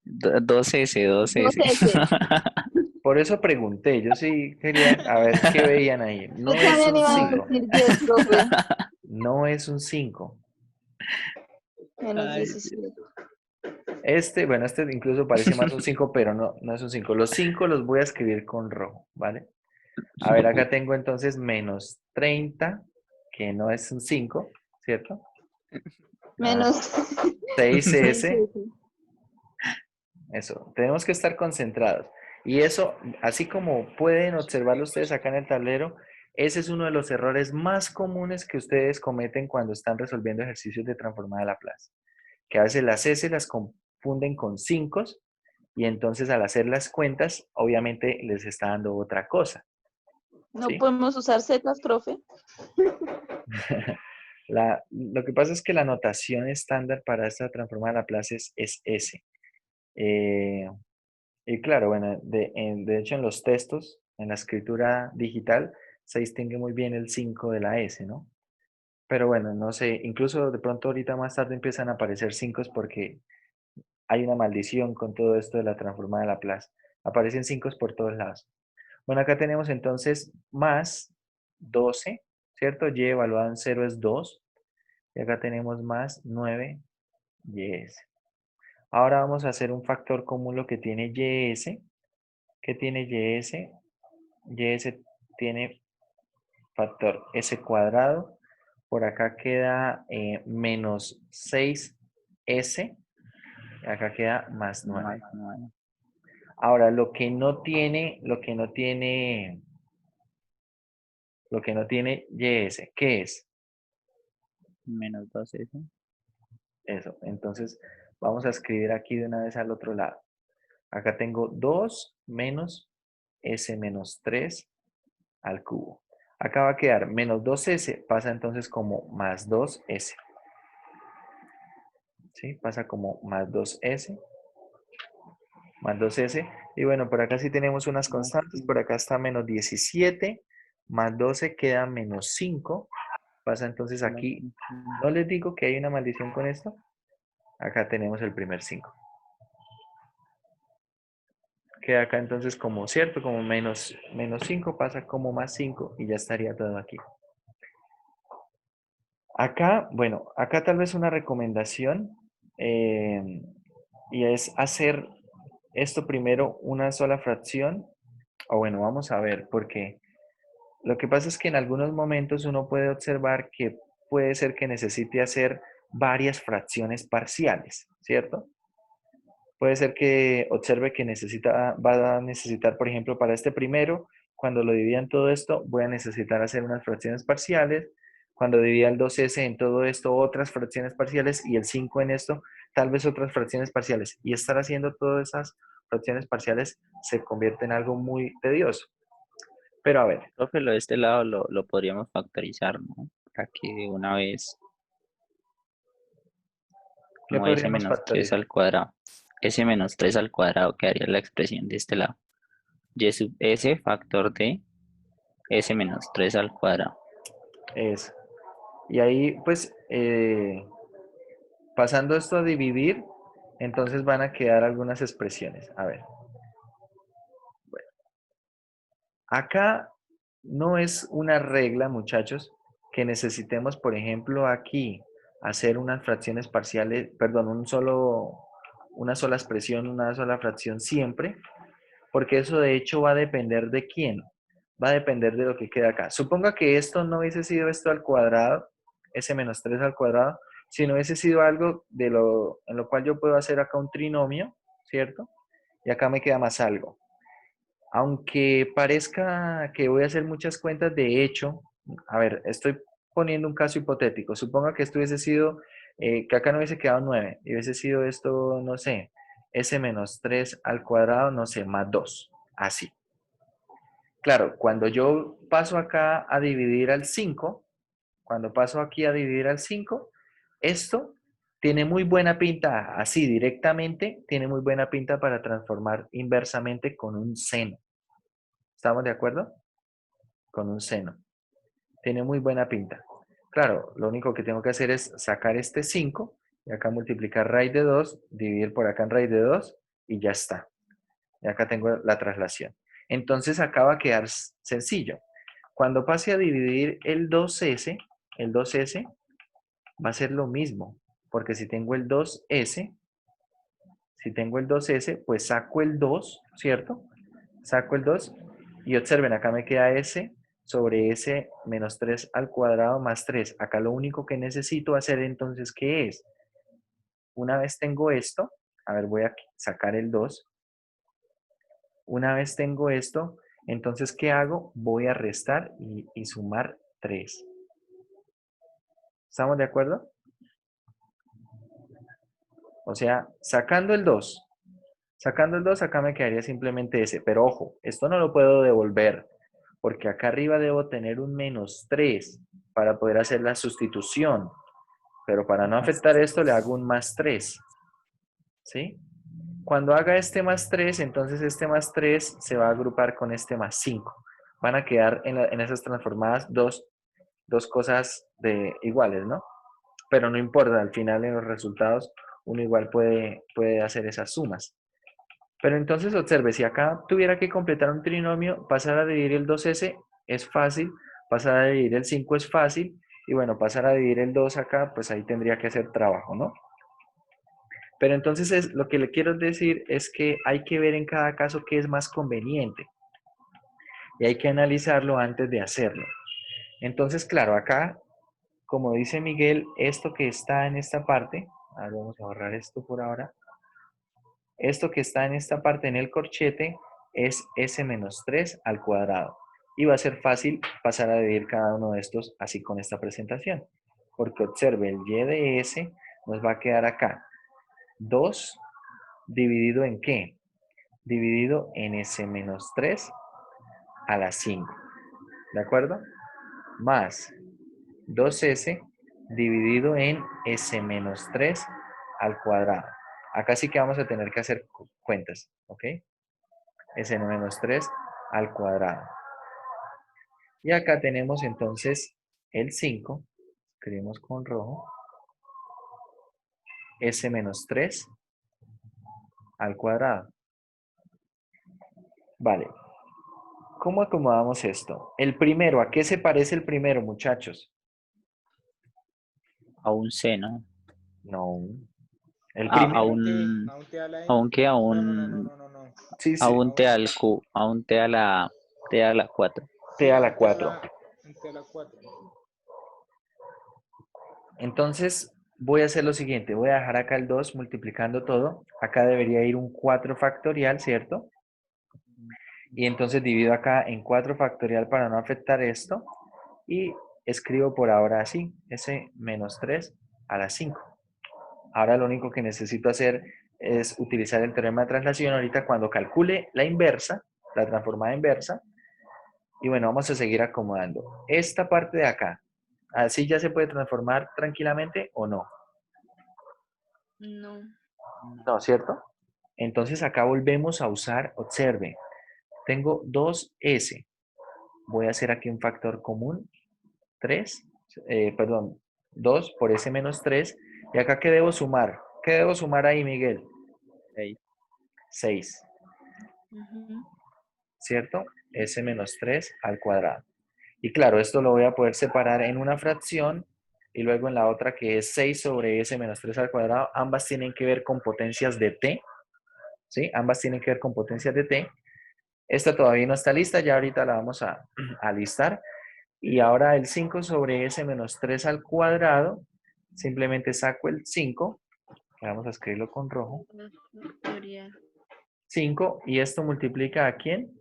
2S, 2S.
2S.
Por eso pregunté. Yo sí quería a ver qué veían ahí.
Yo
No es
también
un
iba a
5.
decir 10, profe.
No es un 5.
Menos
Ay,
17.
Bueno, este incluso parece más un 5, pero no, no es un 5. Los 5 los voy a escribir con rojo, ¿vale? A ver, acá tengo entonces menos 30, que no es un 5, ¿cierto?
Menos
6s,
6S.
eso. Tenemos que estar concentrados. Y eso, así como pueden observarlo ustedes acá en el tablero, ese es uno de los errores más comunes que ustedes cometen cuando están resolviendo ejercicios de transformada de Laplace. Que a veces las s las confunden con 5 y entonces al hacer las cuentas, obviamente les está dando otra cosa.
No
¿Sí?
podemos usar zetas, profe.
Lo que pasa es que la notación estándar para esta transformada de Laplace es S. Y claro, bueno, de hecho en los textos, en la escritura digital, se distingue muy bien el 5 de la S, ¿no? Pero bueno, no sé, incluso de pronto ahorita más tarde empiezan a aparecer 5 porque hay una maldición con todo esto de la transformada de Laplace. Aparecen 5 por todos lados. Bueno, acá tenemos entonces más 12, ¿cierto? Y evaluado en 0 es 2. Y acá tenemos más 9ys. Ahora vamos a hacer un factor común lo que tiene ys. ¿Qué tiene ys? Ys tiene factor s cuadrado. Por acá queda menos 6s. Acá queda más 9.
Más 9.
Ahora, lo que no tiene ys, ¿qué es?
Menos 2S.
Eso. Entonces, vamos a escribir aquí de una vez al otro lado. Acá tengo 2 menos s menos 3 al cubo. Acá va a quedar menos 2s, pasa entonces como más 2s. ¿Sí? Pasa como más 2s, más 2s. Y bueno, por acá sí tenemos unas constantes. Por acá está menos 17, más 12 queda menos 5. Pasa entonces aquí. ¿No les digo que hay una maldición con esto? Acá tenemos el primer 5. Queda acá entonces como, ¿cierto? Como menos 5 pasa como más 5 y ya estaría todo aquí. Acá, bueno, acá tal vez una recomendación y es hacer esto primero una sola fracción O bueno, vamos a ver, porque lo que pasa es que en algunos momentos uno puede observar que puede ser que necesite hacer varias fracciones parciales, ¿cierto? Puede ser que observe que va a necesitar, por ejemplo, para este primero, cuando lo divida en todo esto, voy a necesitar hacer unas fracciones parciales. Cuando divida el 2s en todo esto, otras fracciones parciales, y el 5 en esto, tal vez otras fracciones parciales. Y estar haciendo todas esas fracciones parciales se convierte en algo muy tedioso. Pero a ver,
Profe, lo de este lado lo podríamos factorizar, ¿no? Para que de una vez,
¿qué
como s
podríamos
menos 3
factorizar?
al cuadrado. S menos 3 al cuadrado quedaría la expresión de este lado. Y sub s factor de s menos 3 al cuadrado.
Eso. Y ahí, pues, pasando esto a dividir, entonces van a quedar algunas expresiones. A ver. Acá no es una regla, muchachos, que necesitemos, por ejemplo, aquí hacer unas fracciones parciales, perdón, una sola expresión, una sola fracción siempre, porque eso de hecho va a depender de quién, va a depender de lo que queda acá. Suponga que esto no hubiese sido esto al cuadrado, s menos 3 al cuadrado, sino hubiese sido algo en lo cual yo puedo hacer acá un trinomio, ¿cierto? Y acá me queda más algo. Aunque parezca que voy a hacer muchas cuentas, de hecho, a ver, estoy poniendo un caso hipotético. Suponga que esto hubiese sido, que acá no hubiese quedado 9, y hubiese sido esto, no sé, s menos 3 al cuadrado, no sé, más 2, así. Claro, cuando yo paso acá a dividir al 5, cuando paso aquí a dividir al 5, esto tiene muy buena pinta, así directamente, tiene muy buena pinta para transformar inversamente con un seno. ¿Estamos de acuerdo? Con un seno. Tiene muy buena pinta. Claro, lo único que tengo que hacer es sacar este 5 y acá multiplicar raíz de 2, dividir por acá en raíz de 2 y ya está. Y acá tengo la traslación. Entonces acá va a quedar sencillo. Cuando pase a dividir el 2s va a ser lo mismo, porque si tengo el 2s, pues saco el 2, ¿cierto? Saco el 2 y observen, acá me queda s sobre s menos 3 al cuadrado más 3. Acá lo único que necesito hacer entonces, ¿qué es? Una vez tengo esto, a ver, voy a sacar el 2. Una vez tengo esto, entonces, ¿qué hago? Voy a restar y sumar 3. ¿Estamos de acuerdo? O sea, sacando el 2, acá me quedaría simplemente ese. Pero ojo, esto no lo puedo devolver, porque acá arriba debo tener un menos 3 para poder hacer la sustitución. Pero para no afectar esto, le hago un más 3. ¿Sí? Cuando haga este más 3, entonces este más 3 se va a agrupar con este más 5. Van a quedar en esas transformadas dos cosas iguales, ¿no? Pero no importa, al final en los resultados uno igual puede hacer esas sumas. Pero entonces observe, si acá tuviera que completar un trinomio, pasar a dividir el 2s es fácil, pasar a dividir el 5 es fácil, y bueno, pasar a dividir el 2 acá, pues ahí tendría que hacer trabajo, ¿no? Pero entonces lo que le quiero decir es que hay que ver en cada caso qué es más conveniente, y hay que analizarlo antes de hacerlo. Entonces, claro, acá, como dice Miguel, esto que está en esta parte, ahora vamos a borrar esto por ahora, esto que está en esta parte en el corchete es s menos 3 al cuadrado. Y va a ser fácil pasar a dividir cada uno de estos así con esta presentación. Porque observe, el y de s nos va a quedar acá. 2 dividido en ¿qué? Dividido en s menos 3 a la 5. ¿De acuerdo? Más 2s dividido en s menos 3 al cuadrado. Acá sí que vamos a tener que hacer cuentas, ¿ok? S menos 3 al cuadrado. Y acá tenemos entonces el 5, escribimos con rojo, S menos 3 al cuadrado. Vale, ¿cómo acomodamos esto? El primero, ¿a qué se parece el primero, muchachos?
A un seno.
No, El
A, a
primero,
un,
A un T a la N.
a un que a
No,
un,
no.
sí,
a
sí,
un T al Q, a un T a la 4.
T a la
un
4.
Un T a la 4.
Entonces, voy a hacer lo siguiente. Voy a dejar acá el 2 multiplicando todo. Acá debería ir un 4 factorial, ¿cierto? Y entonces divido acá en 4 factorial para no afectar esto. Y escribo por ahora así, s menos 3 a la 5. Ahora lo único que necesito hacer es utilizar el teorema de traslación ahorita cuando calcule la inversa, la transformada inversa. Y bueno, vamos a seguir acomodando. Esta parte de acá, ¿así ya se puede transformar tranquilamente o no?
No.
No, ¿cierto? Entonces acá volvemos a usar, observe, tengo 2s. Voy a hacer aquí un factor común, 3, perdón, 2 por s menos 3. ¿Y acá qué debo sumar? ¿Qué debo sumar ahí, Miguel? 6,
Ujú.
¿cierto? S menos 3 al cuadrado. Y claro, esto lo voy a poder separar en una fracción y luego en la otra que es 6 sobre s menos 3 al cuadrado. Ambas tienen que ver con potencias de t, ¿sí? Ambas tienen que ver con potencias de t. Esta todavía no está lista, ya ahorita la vamos a listar. Y ahora el 5 sobre s menos 3 al cuadrado, simplemente saco el 5, que vamos a escribirlo con rojo,
Factorial.
5, y esto multiplica ¿a quién?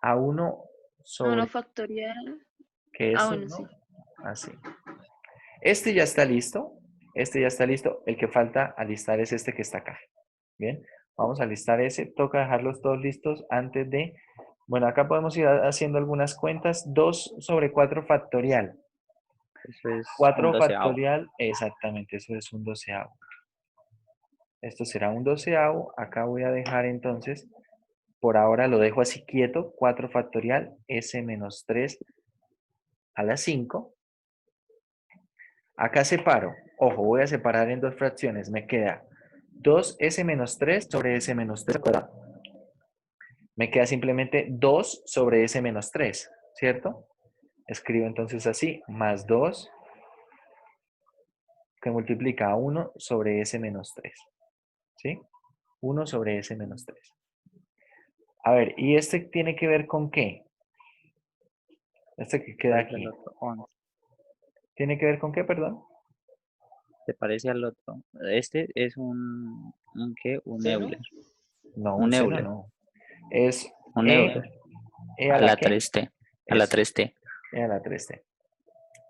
A 1
1
sobre,
factorial.
que es
Bueno,
1,
sí.
así. Este ya está listo, este ya está listo, el que falta alistar es este que está acá. Bien, vamos a listar ese, toca dejarlos todos listos antes de... Bueno, acá podemos ir haciendo algunas cuentas. 2 sobre 4 factorial.
Eso es un
4
doceavo.
factorial, exactamente, eso es un doceavo. Esto será un doceavo. Acá voy a dejar entonces, por ahora lo dejo así quieto, 4 factorial, s menos 3 a la 5. Acá separo, ojo, voy a separar en dos fracciones, me queda 2s menos 3 sobre s menos 3 al cuadrado. Me queda simplemente 2 sobre s menos 3, ¿cierto? Escribo entonces así, más 2 que multiplica a 1 sobre s menos 3, ¿sí? 1 sobre s menos 3. A ver, ¿y este tiene que ver con qué? Este que queda
Parece al
aquí.
otro 11.
¿Tiene que ver con qué, perdón?
Se parece al otro. Este es un ¿qué? Un
¿Seno?
Euler.
No, un
Un
seno
Euler.
no. Es
Un
e,
Euler.
e a
A
la
la
qué?
3T. A la
Eso,
3T.
e a la 3t.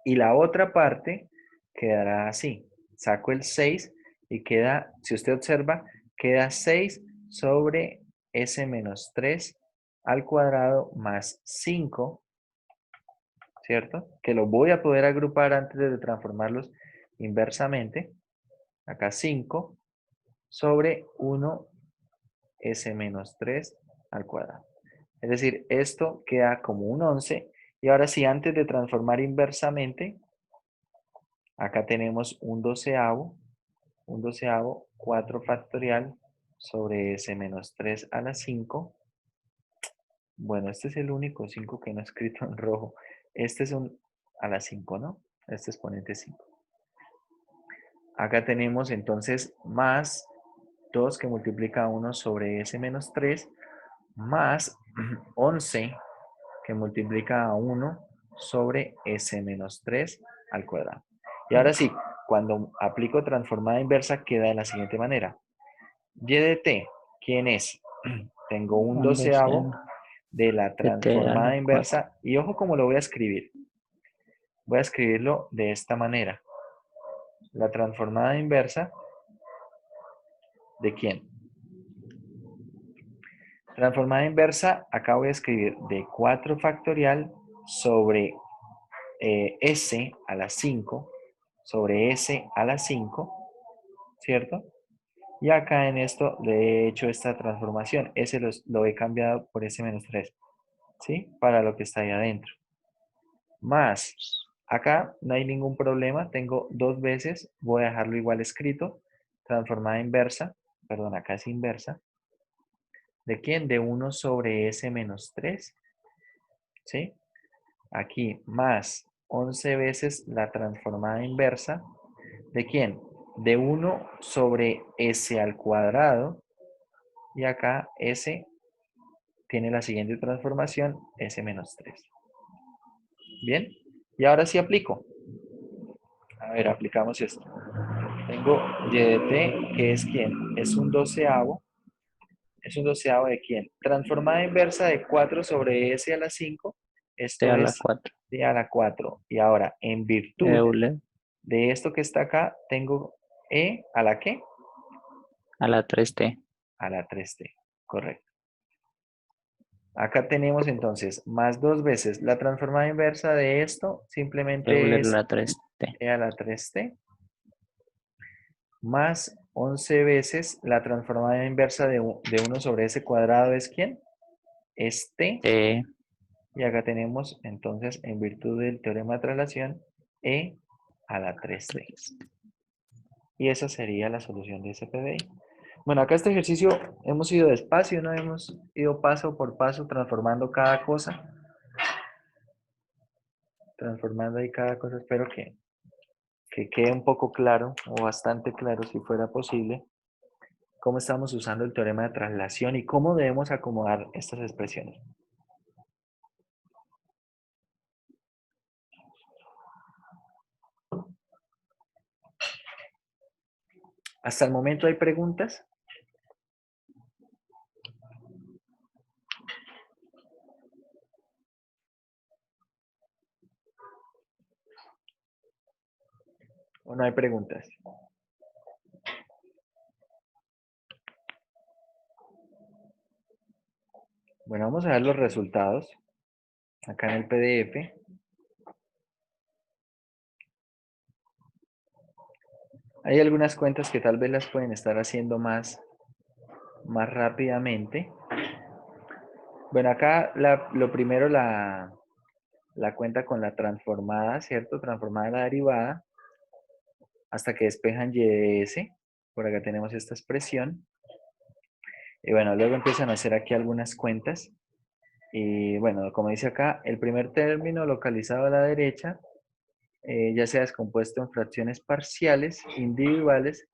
Y la otra parte quedará así. Saco el 6 y queda, si usted observa, queda 6 sobre s menos 3 al cuadrado más 5, ¿cierto? Que lo voy a poder agrupar antes de transformarlos inversamente. Acá 5 sobre 1 s menos 3 al cuadrado. Es decir, esto queda como un 11. Y ahora sí, antes de transformar inversamente, acá tenemos un doceavo, 4 factorial sobre s menos 3 a la 5. Bueno, este es el único 5 que no he escrito en rojo. Este es un a la 5, ¿no? Este exponente 5. Acá tenemos entonces más 2 que multiplica 1 sobre s menos 3 más 11 que multiplica a 1 sobre s menos 3 al cuadrado. Y ahora sí, cuando aplico transformada inversa queda de la siguiente manera. Y de t, ¿quién es? Tengo un
Un
doceavo
doceavo.
de la
De T a
transformada
la 4.
inversa. Y ojo cómo lo voy a escribir. Voy a escribirlo de esta manera. La transformada inversa, ¿de quién? Transformada inversa, acá voy a escribir de 4 factorial sobre s a la 5 sobre s a la 5, ¿cierto? Y acá en esto le he hecho esta transformación. S lo he cambiado por s menos 3, ¿sí? Para lo que está ahí adentro. Más, acá no hay ningún problema. Tengo dos veces, voy a dejarlo igual escrito. Transformada inversa, perdón, acá es inversa. ¿De quién? De 1 sobre s menos 3, ¿sí? Aquí más 11 veces la transformada inversa. ¿De quién? de 1 sobre S al cuadrado. Y acá S tiene la siguiente transformación, S menos 3. Bien, y ahora sí aplico. A ver, aplicamos esto. Tengo y de t, que es ¿quién? Es un doceavo. ¿Es un doceavo de quién? Transformada inversa de 4 sobre S a la 5.
T
Esto
a la
es
4.
t a la 4. Y ahora, en virtud
Euler
de esto que está acá, tengo E a la ¿qué?
a la 3T.
A la 3t. Correcto. Acá tenemos entonces más 2 veces la transformada inversa de esto, simplemente
Euler a
es
la 3T.
e a la 3t, más 11 veces la transformada inversa de 1 sobre s cuadrado es ¿quién? Es t,
T.
y acá tenemos entonces, en virtud del teorema de traslación, e a la 3t. Y esa sería la solución de ese PDI. Bueno, acá este ejercicio hemos ido despacio, no hemos ido paso por paso transformando cada cosa. Transformando ahí cada cosa, espero que quede un poco claro, o bastante claro si fuera posible, cómo estamos usando el teorema de traslación y cómo debemos acomodar estas expresiones. ¿Hasta el momento hay preguntas? ¿O no hay preguntas? Bueno, vamos a ver los resultados acá en el PDF. Hay algunas cuentas que tal vez las pueden estar haciendo más rápidamente. Bueno, acá lo primero la cuenta con la transformada, ¿cierto? Transformada la derivada, hasta que despejan y de s. Por acá tenemos esta expresión. Y bueno, luego empiezan a hacer aquí algunas cuentas. Y bueno, como dice acá, el primer término localizado a la derecha ya se ha descompuesto en fracciones parciales individuales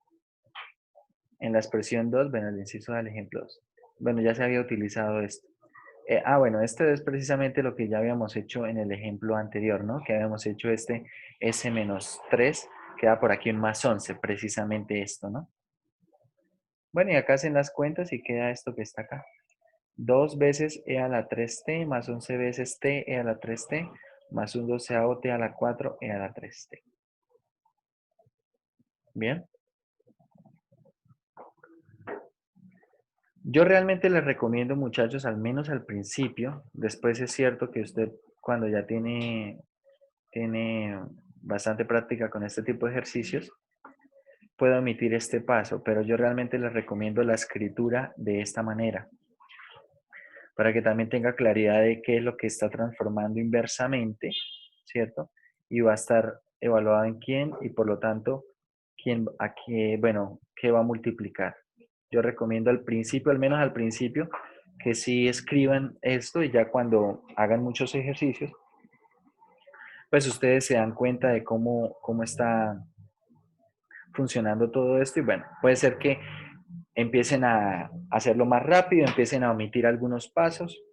en la expresión 2, bueno, el inciso del ejemplo 2. Bueno, ya se había utilizado esto. Bueno, este es precisamente lo que ya habíamos hecho en el ejemplo anterior, ¿no? Que habíamos hecho este S-3, queda por aquí un más 11, precisamente esto, ¿no? Bueno, y acá hacen las cuentas y queda esto que está acá. 2 veces e a la 3t más 11 veces t e a la 3t más un doceavo t a la 4 e a la 3t. Bien. Yo realmente les recomiendo, muchachos, al menos al principio. Después es cierto que usted, cuando ya tiene bastante práctica con este tipo de ejercicios, puede omitir este paso, pero yo realmente les recomiendo la escritura de esta manera, para que también tenga claridad de qué es lo que está transformando inversamente, ¿cierto? Y va a estar evaluado en quién y por lo tanto, qué va a multiplicar. Yo recomiendo al principio, al menos al principio, que sí escriban esto y ya cuando hagan muchos ejercicios, pues ustedes se dan cuenta de cómo está funcionando todo esto y bueno, puede ser que empiecen a hacerlo más rápido, empiecen a omitir algunos pasos,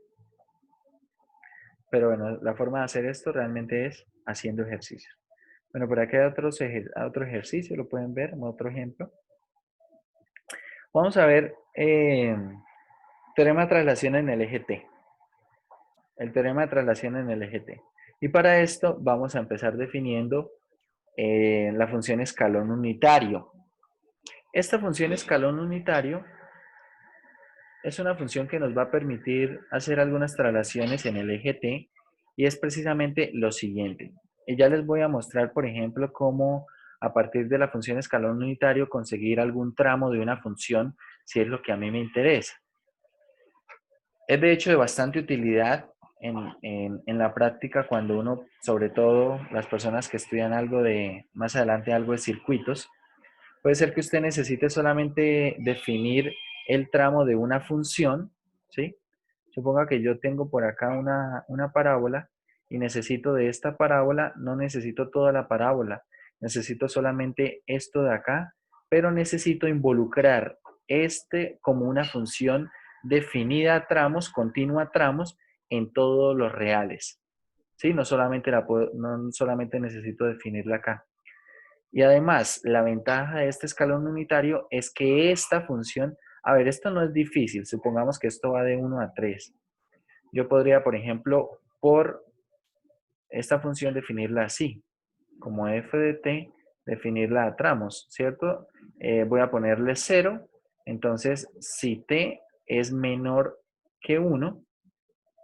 pero bueno, la forma de hacer esto realmente es haciendo ejercicio. Bueno, por aquí hay otro ejercicio, lo pueden ver, otro ejemplo. Vamos a ver teorema de traslación en el eje T. El teorema de traslación en el eje T. Y para esto vamos a empezar definiendo la función escalón unitario. Esta función escalón unitario es una función que nos va a permitir hacer algunas traslaciones en el eje T y es precisamente lo siguiente. Y ya les voy a mostrar, por ejemplo, cómo a partir de la función escalón unitario conseguir algún tramo de una función si es lo que a mí me interesa. Es de hecho de bastante utilidad en la práctica cuando uno, sobre todo las personas que estudian algo más adelante algo de circuitos, puede ser que usted necesite solamente definir el tramo de una función, ¿sí? Suponga que yo tengo por acá una parábola y necesito de esta parábola, no necesito toda la parábola, necesito solamente esto de acá pero necesito involucrar este como una función definida a tramos, continua a tramos, en todos los reales. ¿Sí? No solamente, no solamente necesito definirla acá. Y además, la ventaja de este escalón unitario es que esta función, a ver, esto no es difícil, supongamos que esto va de 1 a 3. Yo podría, por ejemplo, por esta función definirla así, como f de t, definirla a tramos, ¿cierto? Voy a ponerle 0, entonces si t es menor que 1,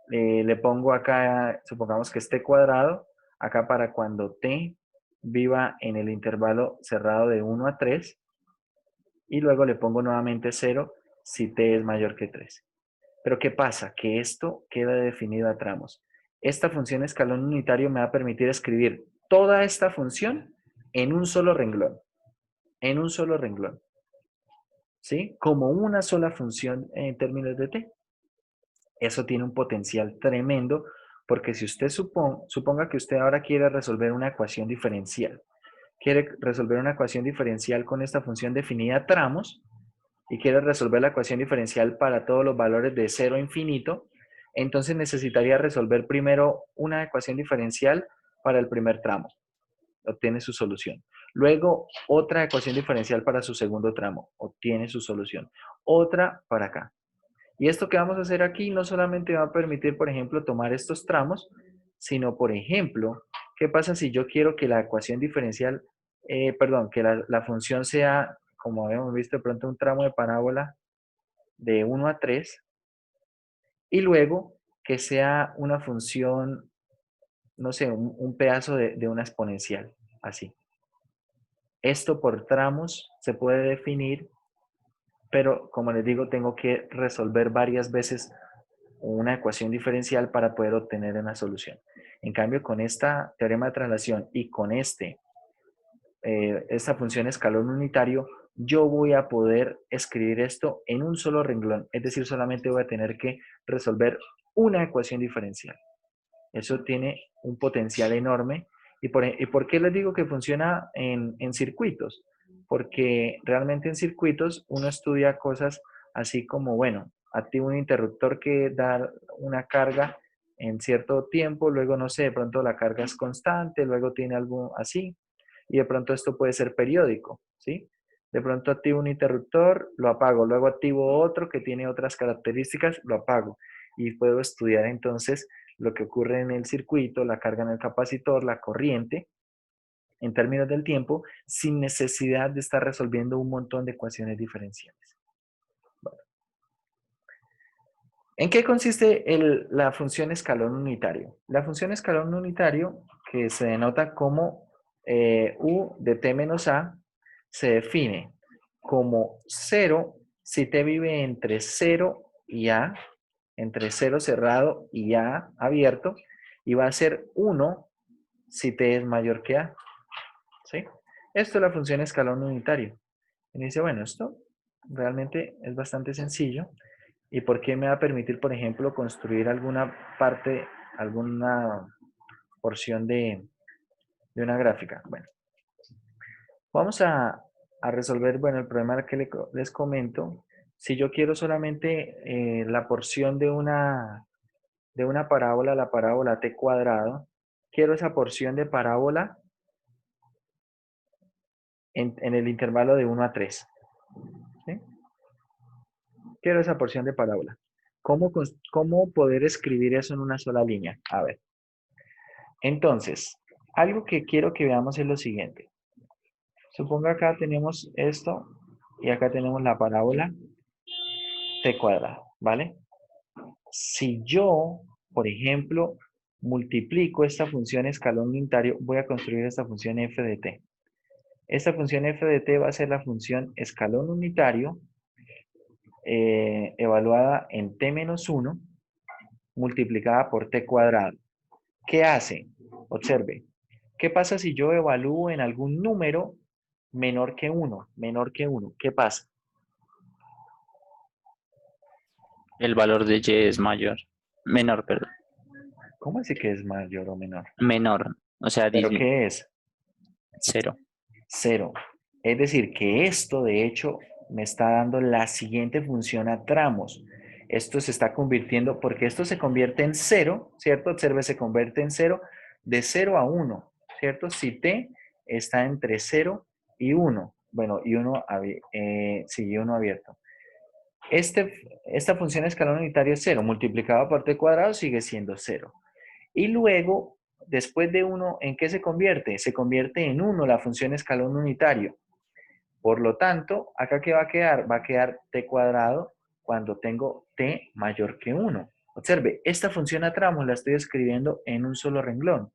le pongo acá, supongamos que es t cuadrado, acá para cuando t viva en el intervalo cerrado de 1 a 3, y luego le pongo nuevamente 0 si t es mayor que 3. Pero ¿qué pasa? Que esto queda definido a tramos. Esta función escalón unitario me va a permitir escribir toda esta función en un solo renglón. En un solo renglón. ¿Sí? Como una sola función en términos de t. Eso tiene un potencial tremendo porque si usted suponga que usted ahora quiere resolver una ecuación diferencial, quiere resolver una ecuación diferencial con esta función definida a tramos y quiere resolver la ecuación diferencial para todos los valores de 0 a infinito, entonces necesitaría resolver primero una ecuación diferencial para el primer tramo. Obtiene su solución. Luego, otra ecuación diferencial para su segundo tramo. Obtiene su solución. Otra para acá. Y esto que vamos a hacer aquí no solamente va a permitir, por ejemplo, tomar estos tramos, sino, por ejemplo, ¿qué pasa si yo quiero que la ecuación diferencial, que la función sea, como habíamos visto de pronto, un tramo de parábola de 1 a 3, y luego que sea una función, no sé, un pedazo de una exponencial, así. Esto por tramos se puede definir, pero como les digo, tengo que resolver varias veces una ecuación diferencial para poder obtener una solución. En cambio, con esta teorema de traslación y con esta función escalón unitario, yo voy a poder escribir esto en un solo renglón. Es decir, solamente voy a tener que resolver una ecuación diferencial. Eso tiene un potencial enorme. ¿Y por qué les digo que funciona en circuitos? Porque realmente en circuitos uno estudia cosas así como, bueno, activo un interruptor que da una carga en cierto tiempo, luego no sé, de pronto la carga es constante, luego tiene algo así, y de pronto esto puede ser periódico, ¿sí? De pronto activo un interruptor, lo apago, luego activo otro que tiene otras características, lo apago, y puedo estudiar entonces lo que ocurre en el circuito, la carga en el capacitor, la corriente, en términos del tiempo, sin necesidad de estar resolviendo un montón de ecuaciones diferenciales. Bueno. ¿En qué consiste la función escalón unitario? La función escalón unitario, que se denota como u de t menos a, se define como 0 si t vive entre 0 y a, entre 0 cerrado y a abierto, y va a ser 1 si t es mayor que a. ¿Sí? Esto es la función escalón unitario. Y dice, bueno, esto realmente es bastante sencillo. ¿Y por qué me va a permitir, por ejemplo, construir alguna parte, alguna porción de una gráfica? Bueno, vamos a resolver, bueno, el problema que les comento. Si yo quiero solamente la porción de una parábola, la parábola t cuadrado, quiero esa porción de parábola en el intervalo de 1 a 3. ¿Sí? Quiero esa porción de parábola. ¿Cómo poder escribir eso en una sola línea? A ver. Entonces, algo que quiero que veamos es lo siguiente. Suponga acá tenemos esto y acá tenemos la parábola t cuadrado, ¿vale? Si yo, por ejemplo, multiplico esta función escalón unitario, voy a construir esta función f de t. Esta función f de t va a ser la función escalón unitario evaluada en t menos 1 multiplicada por t cuadrado. ¿Qué hace? Observe. ¿Qué pasa si yo evalúo en algún número menor que 1? Menor que 1. ¿Qué pasa?
El valor de y es mayor. Menor, perdón.
¿Cómo así que es mayor o menor?
Menor. O sea,
¿Pero qué es?
0.
0. Es decir, que esto de hecho me está dando la siguiente función a tramos. Esto se está convirtiendo, porque esto se convierte en 0, ¿cierto? Observe, se convierte en 0 de 0 a 1, ¿cierto? Si t está entre 0 y 1. Bueno, y 1, sí, y 1 abierto. Esta función de escalón unitario es 0, multiplicado por t cuadrado sigue siendo 0. Y luego, después de 1, ¿en qué se convierte? Se convierte en 1 la función escalón unitario. Por lo tanto, ¿acá qué va a quedar? Va a quedar t cuadrado cuando tengo t mayor que 1. Observe, esta función a tramos la estoy escribiendo en un solo renglón.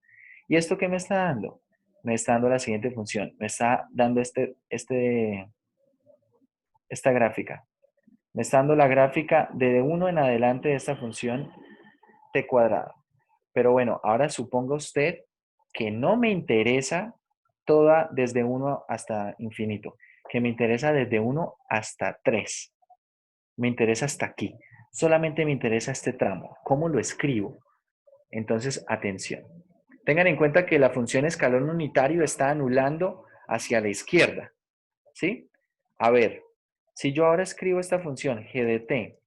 ¿Y esto qué me está dando? Me está dando la siguiente función. Me está dando esta gráfica. Me está dando la gráfica de 1 en adelante de esta función t cuadrado. Pero bueno, ahora suponga usted que no me interesa toda desde 1 hasta infinito, que me interesa desde 1 hasta 3. Me interesa hasta aquí. Solamente me interesa este tramo. ¿Cómo lo escribo? Entonces, atención. Tengan en cuenta que la función escalón unitario está anulando hacia la izquierda. ¿Sí? A ver, si yo ahora escribo esta función g de t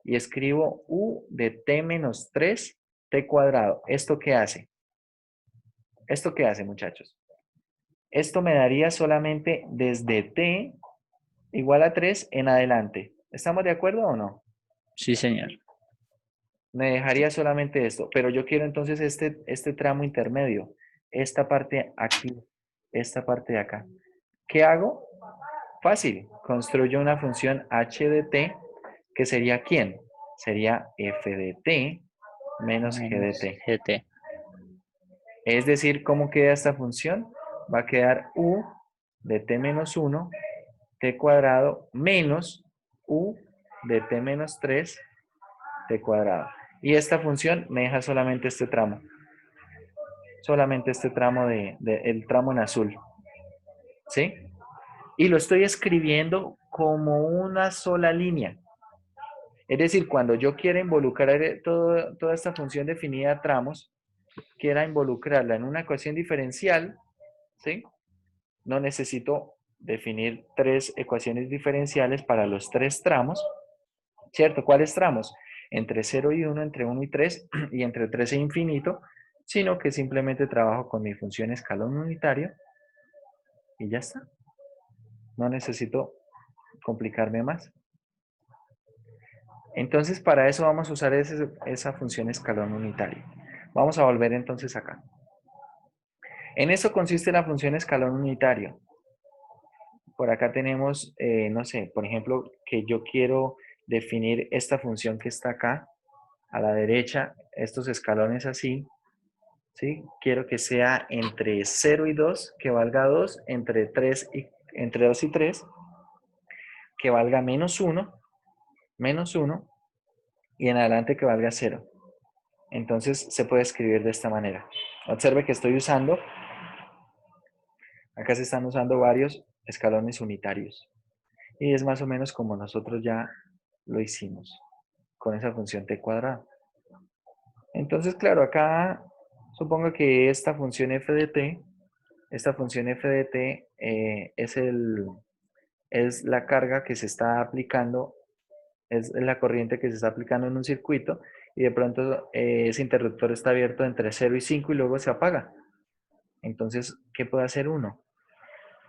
y escribo u de t menos 3, t cuadrado, ¿esto qué hace? ¿Esto qué hace, muchachos? Esto me daría solamente desde t igual a 3 en adelante. ¿Estamos de acuerdo o no?
Sí, señor.
Me dejaría solamente esto, pero yo quiero entonces este tramo intermedio, esta parte aquí, esta parte de acá. ¿Qué hago? Fácil, construyo una función h de t, que sería ¿quién? Sería f de t menos g de
Menos
t.
GT.
Es decir, ¿cómo queda esta función? Va a quedar u de t menos 1, t cuadrado, menos u de t menos 3, t cuadrado. Y esta función me deja solamente este tramo. Solamente este tramo el tramo en azul. ¿Sí? Y lo estoy escribiendo como una sola línea. Es decir, cuando yo quiera involucrar toda esta función definida a tramos, quiera involucrarla en una ecuación diferencial, ¿sí? No necesito definir 3 ecuaciones diferenciales para los 3 tramos, ¿cierto? ¿Cuáles tramos? Entre 0 y 1, entre 1 y 3, y entre 3 e infinito, sino que simplemente trabajo con mi función escalón unitario y ya está. No necesito complicarme más. Entonces, para eso vamos a usar esa función escalón unitario. Vamos a volver entonces acá. En eso consiste la función escalón unitario. Por acá tenemos, no sé, por ejemplo, que yo quiero definir esta función que está acá, a la derecha, estos escalones así, ¿sí? Quiero que sea entre 0 y 2, que valga 2, entre 2 y 3, que valga menos 1, y en adelante que valga 0. Entonces se puede escribir de esta manera. Observe que estoy usando, acá se están usando varios escalones unitarios. Y es más o menos como nosotros ya lo hicimos con esa función t cuadrado. Entonces, claro, acá supongo que esta función f de t, es la carga que se está aplicando, es la corriente que se está aplicando en un circuito y de pronto ese interruptor está abierto entre 0 y 5 y luego se apaga. Entonces, ¿qué puede hacer uno?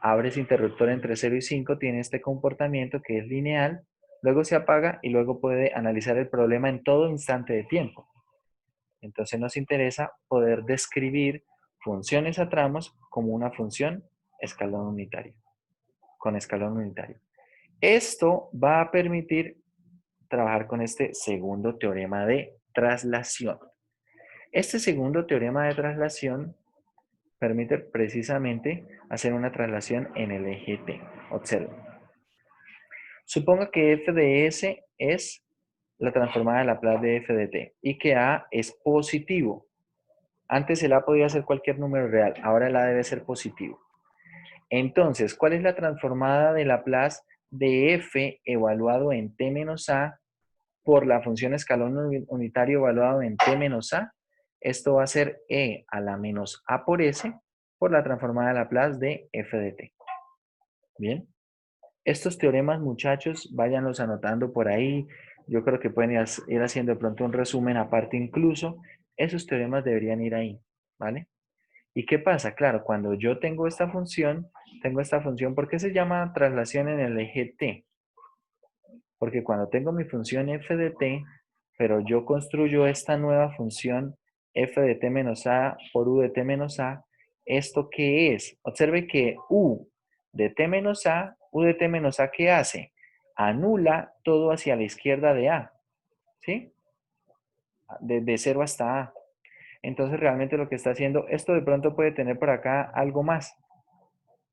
Abre ese interruptor entre 0 y 5, tiene este comportamiento que es lineal, luego se apaga y luego puede analizar el problema en todo instante de tiempo. Entonces nos interesa poder describir funciones a tramos como una función escalón unitario, con escalón unitario. Esto va a permitir trabajar con este segundo teorema de traslación. Este segundo teorema de traslación permite precisamente hacer una traslación en el eje T. Observen. Suponga que f de S es la transformada de Laplace de f de t y que A es positivo. Antes el A podía ser cualquier número real, ahora el A debe ser positivo. Entonces, ¿cuál es la transformada de Laplace de f evaluado en t menos a por la función escalón unitario evaluado en t menos a? Esto va a ser e a la menos a por s por la transformada de Laplace de f de t. Bien. Estos teoremas, muchachos, váyanlos anotando por ahí. Yo creo que pueden ir haciendo de pronto un resumen aparte incluso. Esos teoremas deberían ir ahí, ¿vale? ¿Y qué pasa? Claro, cuando yo tengo esta función, ¿por qué se llama traslación en el eje t? Porque cuando tengo mi función f de t, pero yo construyo esta nueva función f de t menos a por u de t menos a, ¿esto qué es? Observe que u de t menos a, u de t menos a, ¿qué hace? Anula todo hacia la izquierda de a, ¿sí? De 0 hasta a. Entonces realmente lo que está haciendo, esto de pronto puede tener por acá algo más,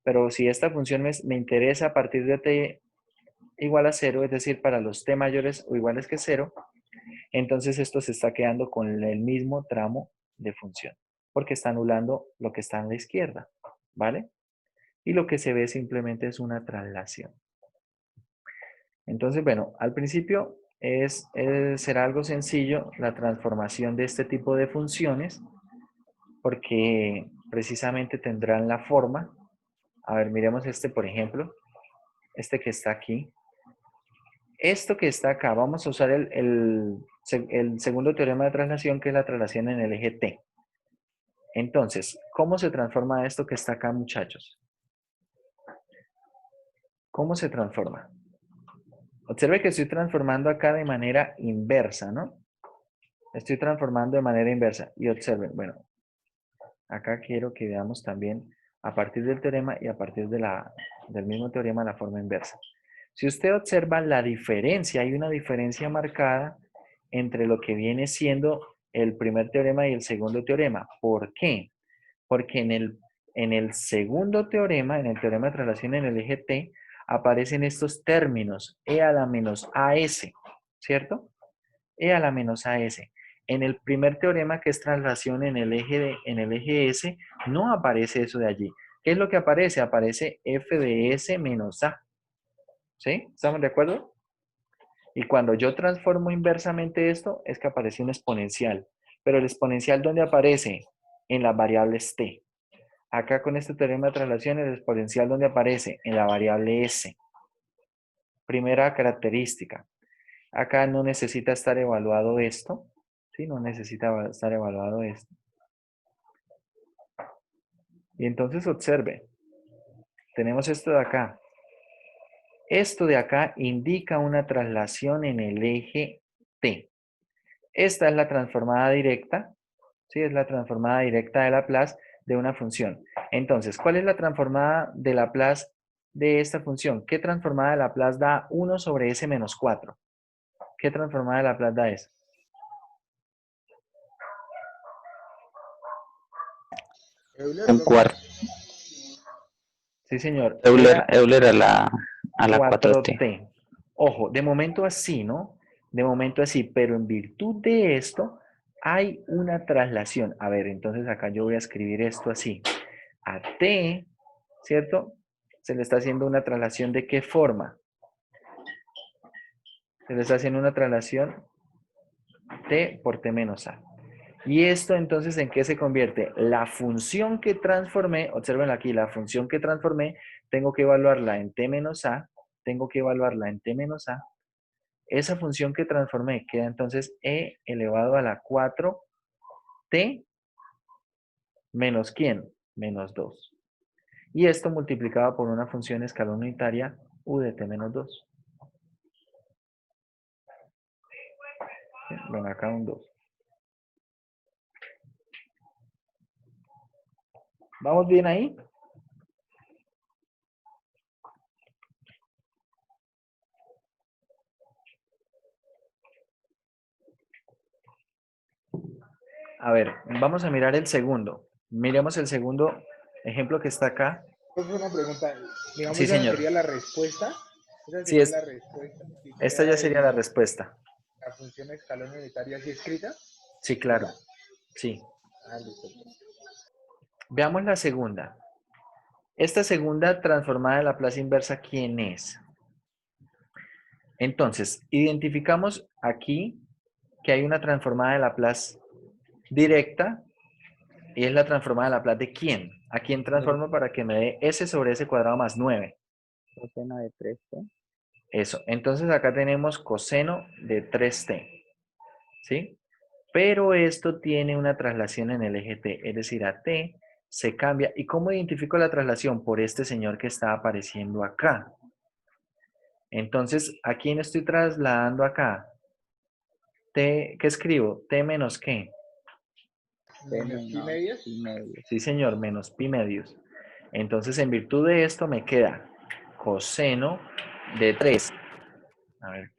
pero si esta función me interesa a partir de t igual a 0, es decir, para los t mayores o iguales que 0, entonces esto se está quedando con el mismo tramo de función, porque está anulando lo que está a la izquierda, ¿vale? Y lo que se ve simplemente es una traslación. Entonces, bueno, al principio será algo sencillo la transformación de este tipo de funciones, porque precisamente tendrán la forma. A ver, miremos este, por ejemplo, este que está aquí. Esto que está acá, vamos a usar el segundo teorema de traslación, que es la traslación en el eje t. Entonces, ¿cómo se transforma esto que está acá, muchachos? ¿Cómo se transforma? Observe que estoy transformando acá de manera inversa, ¿no? Estoy transformando de manera inversa. Y observen, bueno, acá quiero que veamos también a partir del teorema y a partir del mismo teorema la forma inversa. Si usted observa la diferencia, hay una diferencia marcada entre lo que viene siendo el primer teorema y el segundo teorema. ¿Por qué? Porque en el segundo teorema, en el teorema de traslación en el eje t, aparecen estos términos, e a la menos as, ¿cierto? E a la menos as. En el primer teorema, que es traslación en el eje S, no aparece eso de allí. ¿Qué es lo que aparece? Aparece f de s menos a. ¿Sí? ¿Estamos de acuerdo? Y cuando yo transformo inversamente esto, es que aparece un exponencial. Pero el exponencial, ¿dónde aparece? En las variables t. Acá con este teorema de traslación, el exponencial, ¿dónde aparece? En la variable s. Primera característica. Acá no necesita estar evaluado esto. ¿Sí? No necesita estar evaluado esto. Y entonces observe. Tenemos esto de acá. Esto de acá indica una traslación en el eje t. Esta es la transformada directa, ¿sí? Es la transformada directa de Laplace de una función. Entonces, ¿cuál es la transformada de Laplace de esta función? ¿Qué transformada de Laplace da 1 sobre s menos 4? ¿Qué transformada de Laplace da eso?
Euler,
Un
lo
cuarto.
Sí, señor.
Euler a la 4t.
4t. Ojo, de momento así, ¿no? De momento así, pero en virtud de esto hay una traslación. A ver, entonces acá yo voy a escribir esto así. A t, ¿cierto? Se le está haciendo una traslación ¿de qué forma? Se le está haciendo una traslación t por t menos a. ¿Y esto entonces en qué se convierte? La función que transformé, observen aquí, la función que transformé, tengo que evaluarla en t menos a, tengo que evaluarla en t menos a. Esa función que transformé queda entonces e elevado a la 4t menos ¿quién? Menos 2. Y esto multiplicado por una función escalón unitaria u de t menos 2. Bueno, acá un 2. ¿Vamos bien ahí? A ver, vamos a mirar el segundo. Miremos el segundo ejemplo que está acá.
Es una pregunta. Digamos,
Sí,
esa
señor.
sería la respuesta. Esa
Sí,
sería la respuesta. Si
esta ya
queda
sería la respuesta.
la función escalón unitaria así escrita.
Sí, claro.
¿Verdad?
Sí.
Ah, listo.
Veamos la segunda. Esta segunda transformada de Laplace inversa, ¿quién es? Entonces, identificamos aquí que hay una transformada de Laplace directa y es la transformada de Laplace ¿de quién? ¿A quién transformo para que me dé s sobre s cuadrado más 9?
Coseno de 3t.
Eso. Entonces acá tenemos coseno de 3t. ¿Sí? Pero esto tiene una traslación en el eje t, es decir, a t se cambia. ¿Y cómo identifico la traslación? Por este señor que está apareciendo acá. Entonces, ¿a quién estoy trasladando acá? T, ¿qué escribo? T menos qué.
Menos pi medios.
pi medios.
Sí, señor, menos pi medios. Entonces, en virtud de esto me queda coseno de 3. A ver,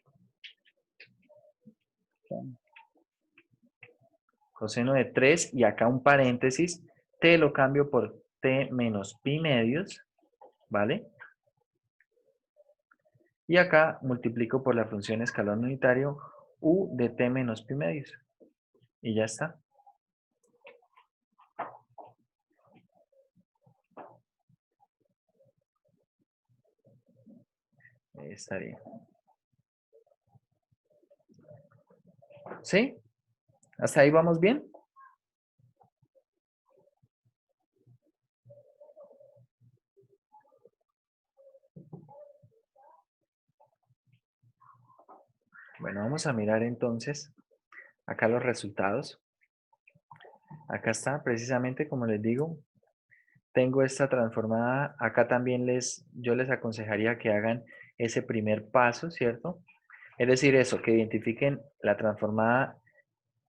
coseno de 3 y acá un paréntesis. T lo cambio por T menos pi medios, ¿vale? Y acá multiplico por la función escalón unitario u de T menos pi medios. Y ya está. Estaría. ¿Sí? ¿Hasta ahí vamos bien? Bueno, vamos a mirar entonces acá los resultados. Acá está, precisamente como les digo, tengo esta transformada. Acá también yo les aconsejaría que hagan ese primer paso, ¿cierto? Es decir, eso, que identifiquen la transformada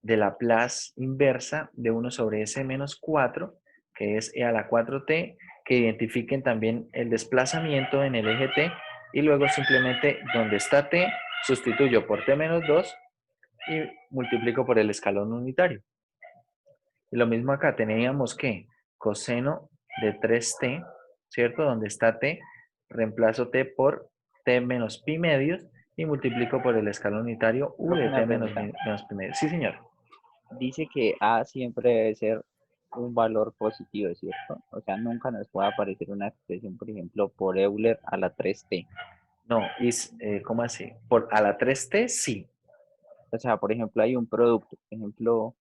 de Laplace inversa de 1 sobre s menos 4, que es e a la 4t, que identifiquen también el desplazamiento en el eje t, y luego simplemente donde está t, sustituyo por t menos 2 y multiplico por el escalón unitario. Y lo mismo acá, teníamos que coseno de 3t, ¿cierto? Donde está t, reemplazo t por t menos pi medios y multiplico por el escalón unitario u de
Una
t menos
pregunta.
pi medios. Sí, señor.
Dice que A siempre debe ser un valor positivo, ¿cierto? O sea, nunca nos puede aparecer una expresión, por ejemplo, por Euler a la 3t.
No, ¿cómo así? A la 3t, sí.
O sea, por ejemplo, hay un producto, por ejemplo,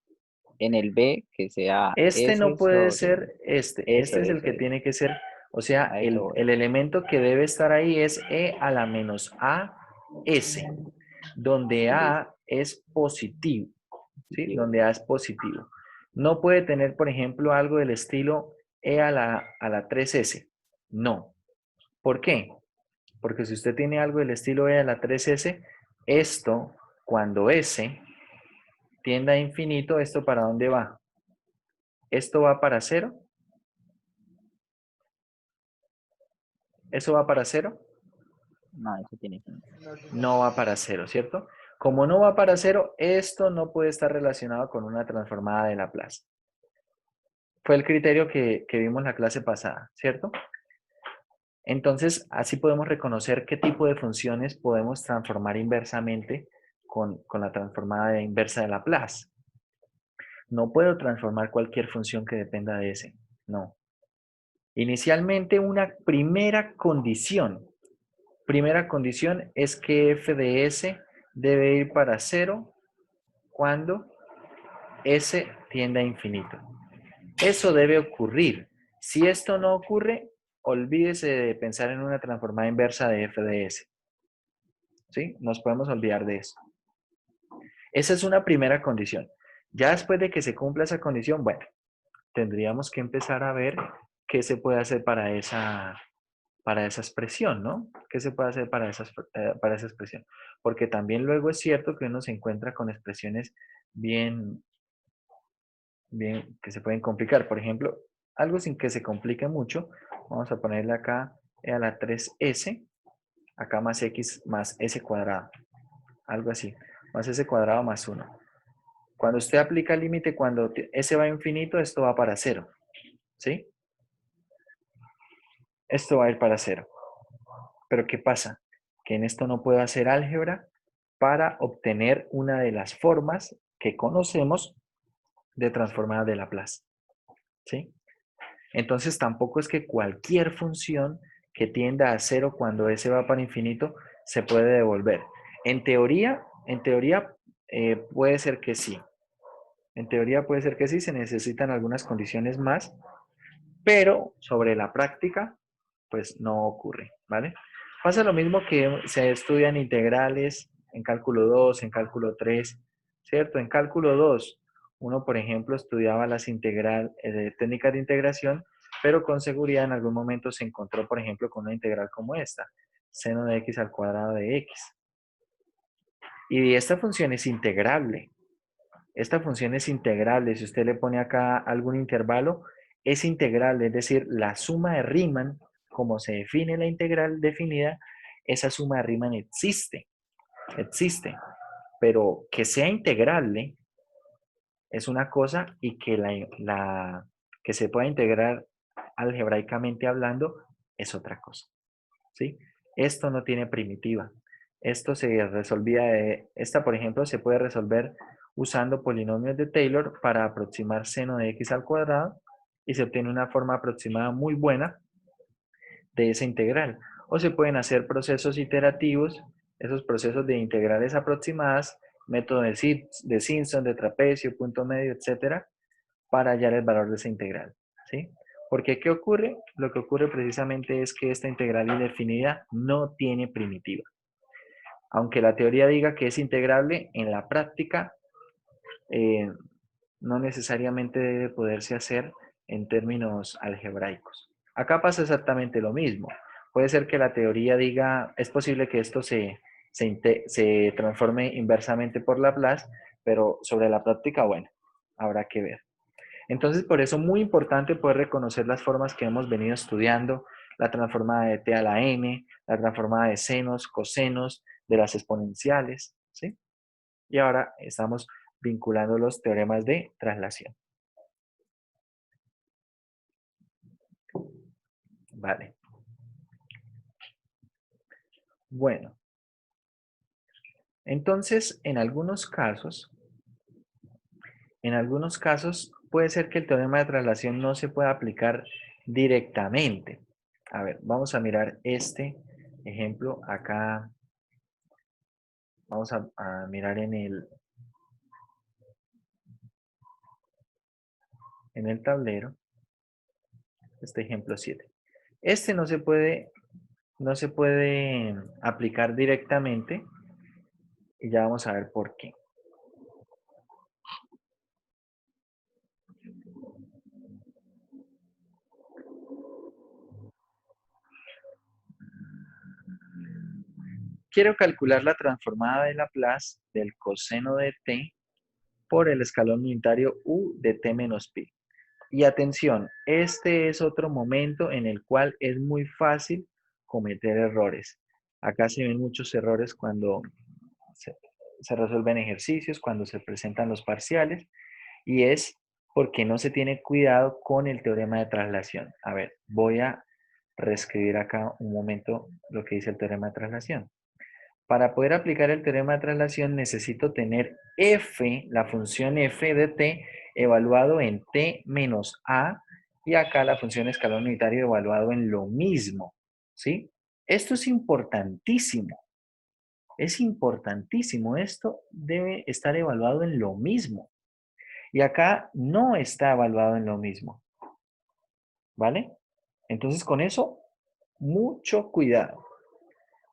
en el B que sea
Este no
S
puede
sobre
ser este.
eso,
Este es el
eso,
que
eso.
tiene que ser, o sea,
A eso
el,
voy.
el elemento que debe estar ahí es e a la menos a s, donde
Listo,
a es positivo, ¿sí?
positivo,
Donde a
listo.
es positivo. No puede tener, por ejemplo, algo del estilo e a la 3s. No. ¿Por qué? Porque si usted tiene algo del estilo e a la 3s, esto, cuando s tiende a infinito, ¿esto para dónde va? ¿Esto va para cero? ¿Eso va para cero?
No, eso tiene sentido.
No, señor.
No va para cero, ¿cierto? Como no va para cero, esto no puede estar relacionado con una transformada de Laplace. Fue el criterio que vimos la clase pasada, ¿cierto? Entonces, así podemos reconocer qué tipo de funciones podemos transformar inversamente con la transformada inversa de Laplace. No puedo transformar cualquier función que dependa de ese. No. Inicialmente, una primera condición es que f de s debe ir para cero cuando s tiende a infinito. Eso debe ocurrir. Si esto no ocurre, olvídese de pensar en una transformada inversa de f de s. ¿Sí? Nos podemos olvidar de eso. Esa es una primera condición. Ya después de que se cumpla esa condición, bueno, tendríamos que empezar a ver qué se puede hacer para esa expresión, ¿no? ¿Qué se puede hacer para esa expresión? Porque también luego es cierto que uno se encuentra con expresiones bien, bien, que se pueden complicar. Por ejemplo, algo sin que se complique mucho, vamos a ponerle acá e a la 3s, acá más x más s cuadrado, algo así, más s cuadrado más 1. Cuando usted aplica el límite, cuando s va a infinito, esto va para 0, ¿sí? Esto va a ir para 0. Pero ¿qué pasa? Que en esto no puedo hacer álgebra para obtener una de las formas que conocemos de transformada de Laplace, ¿sí? Entonces tampoco es que cualquier función que tienda a 0 cuando s va para infinito se puede devolver. En teoría puede ser que sí. En teoría puede ser que sí, se necesitan algunas condiciones más, pero sobre la práctica, pues no ocurre, ¿vale? Pasa lo mismo que se estudian integrales en cálculo 2, en cálculo 3, ¿cierto? En cálculo 2, uno, por ejemplo, estudiaba las técnicas de integración, pero con seguridad en algún momento se encontró, por ejemplo, con una integral como esta, seno de x al cuadrado de x. Y esta función es integrable. Esta función es integrable. Si usted le pone acá algún intervalo, es integrable. Es decir, la suma de Riemann, como se define la integral definida, esa suma de Riemann existe. Existe. Pero que sea integrable es una cosa y que, que se pueda integrar algebraicamente hablando es otra cosa. ¿Sí? Esto no tiene primitiva. Esto se resolvía esta, por ejemplo, se puede resolver usando polinomios de Taylor para aproximar seno de x al cuadrado y se obtiene una forma aproximada muy buena de esa integral. O se pueden hacer procesos iterativos, esos procesos de integrales aproximadas, método de Simpson, de trapecio, punto medio, etcétera, para hallar el valor de esa integral. ¿Sí? Porque ¿qué ocurre? Lo que ocurre precisamente es que esta integral indefinida no tiene primitiva. Aunque la teoría diga que es integrable, en la práctica no necesariamente debe poderse hacer en términos algebraicos. Acá pasa exactamente lo mismo. Puede ser que la teoría diga, es posible que esto se transforme inversamente por Laplace, pero sobre la práctica, bueno, habrá que ver. Entonces, por eso muy importante poder reconocer las formas que hemos venido estudiando, la transformada de t a la n, la transformada de senos, cosenos, de las exponenciales, ¿sí? Y ahora estamos vinculando los teoremas de traslación. Vale. Bueno. Entonces, en algunos casos puede ser que el teorema de traslación no se pueda aplicar directamente. A ver, vamos a mirar este ejemplo acá. Vamos a mirar en el tablero, este ejemplo 7. Este no se puede aplicar directamente y ya vamos a ver por qué. Quiero calcular la transformada de Laplace del coseno de t por el escalón unitario u de t menos pi. Y atención, este es otro momento en el cual es muy fácil cometer errores. Acá se ven muchos errores cuando se resuelven ejercicios, cuando se presentan los parciales, y es porque no se tiene cuidado con el teorema de traslación. A ver, voy a reescribir acá un momento lo que dice el teorema de traslación. Para poder aplicar el teorema de traslación necesito tener f, la función f de t, evaluado en t menos a, y acá la función escalón unitario evaluado en lo mismo, ¿sí? Esto es importantísimo. Es importantísimo. Esto debe estar evaluado en lo mismo. Y acá no está evaluado en lo mismo. ¿Vale? Entonces con eso, mucho cuidado.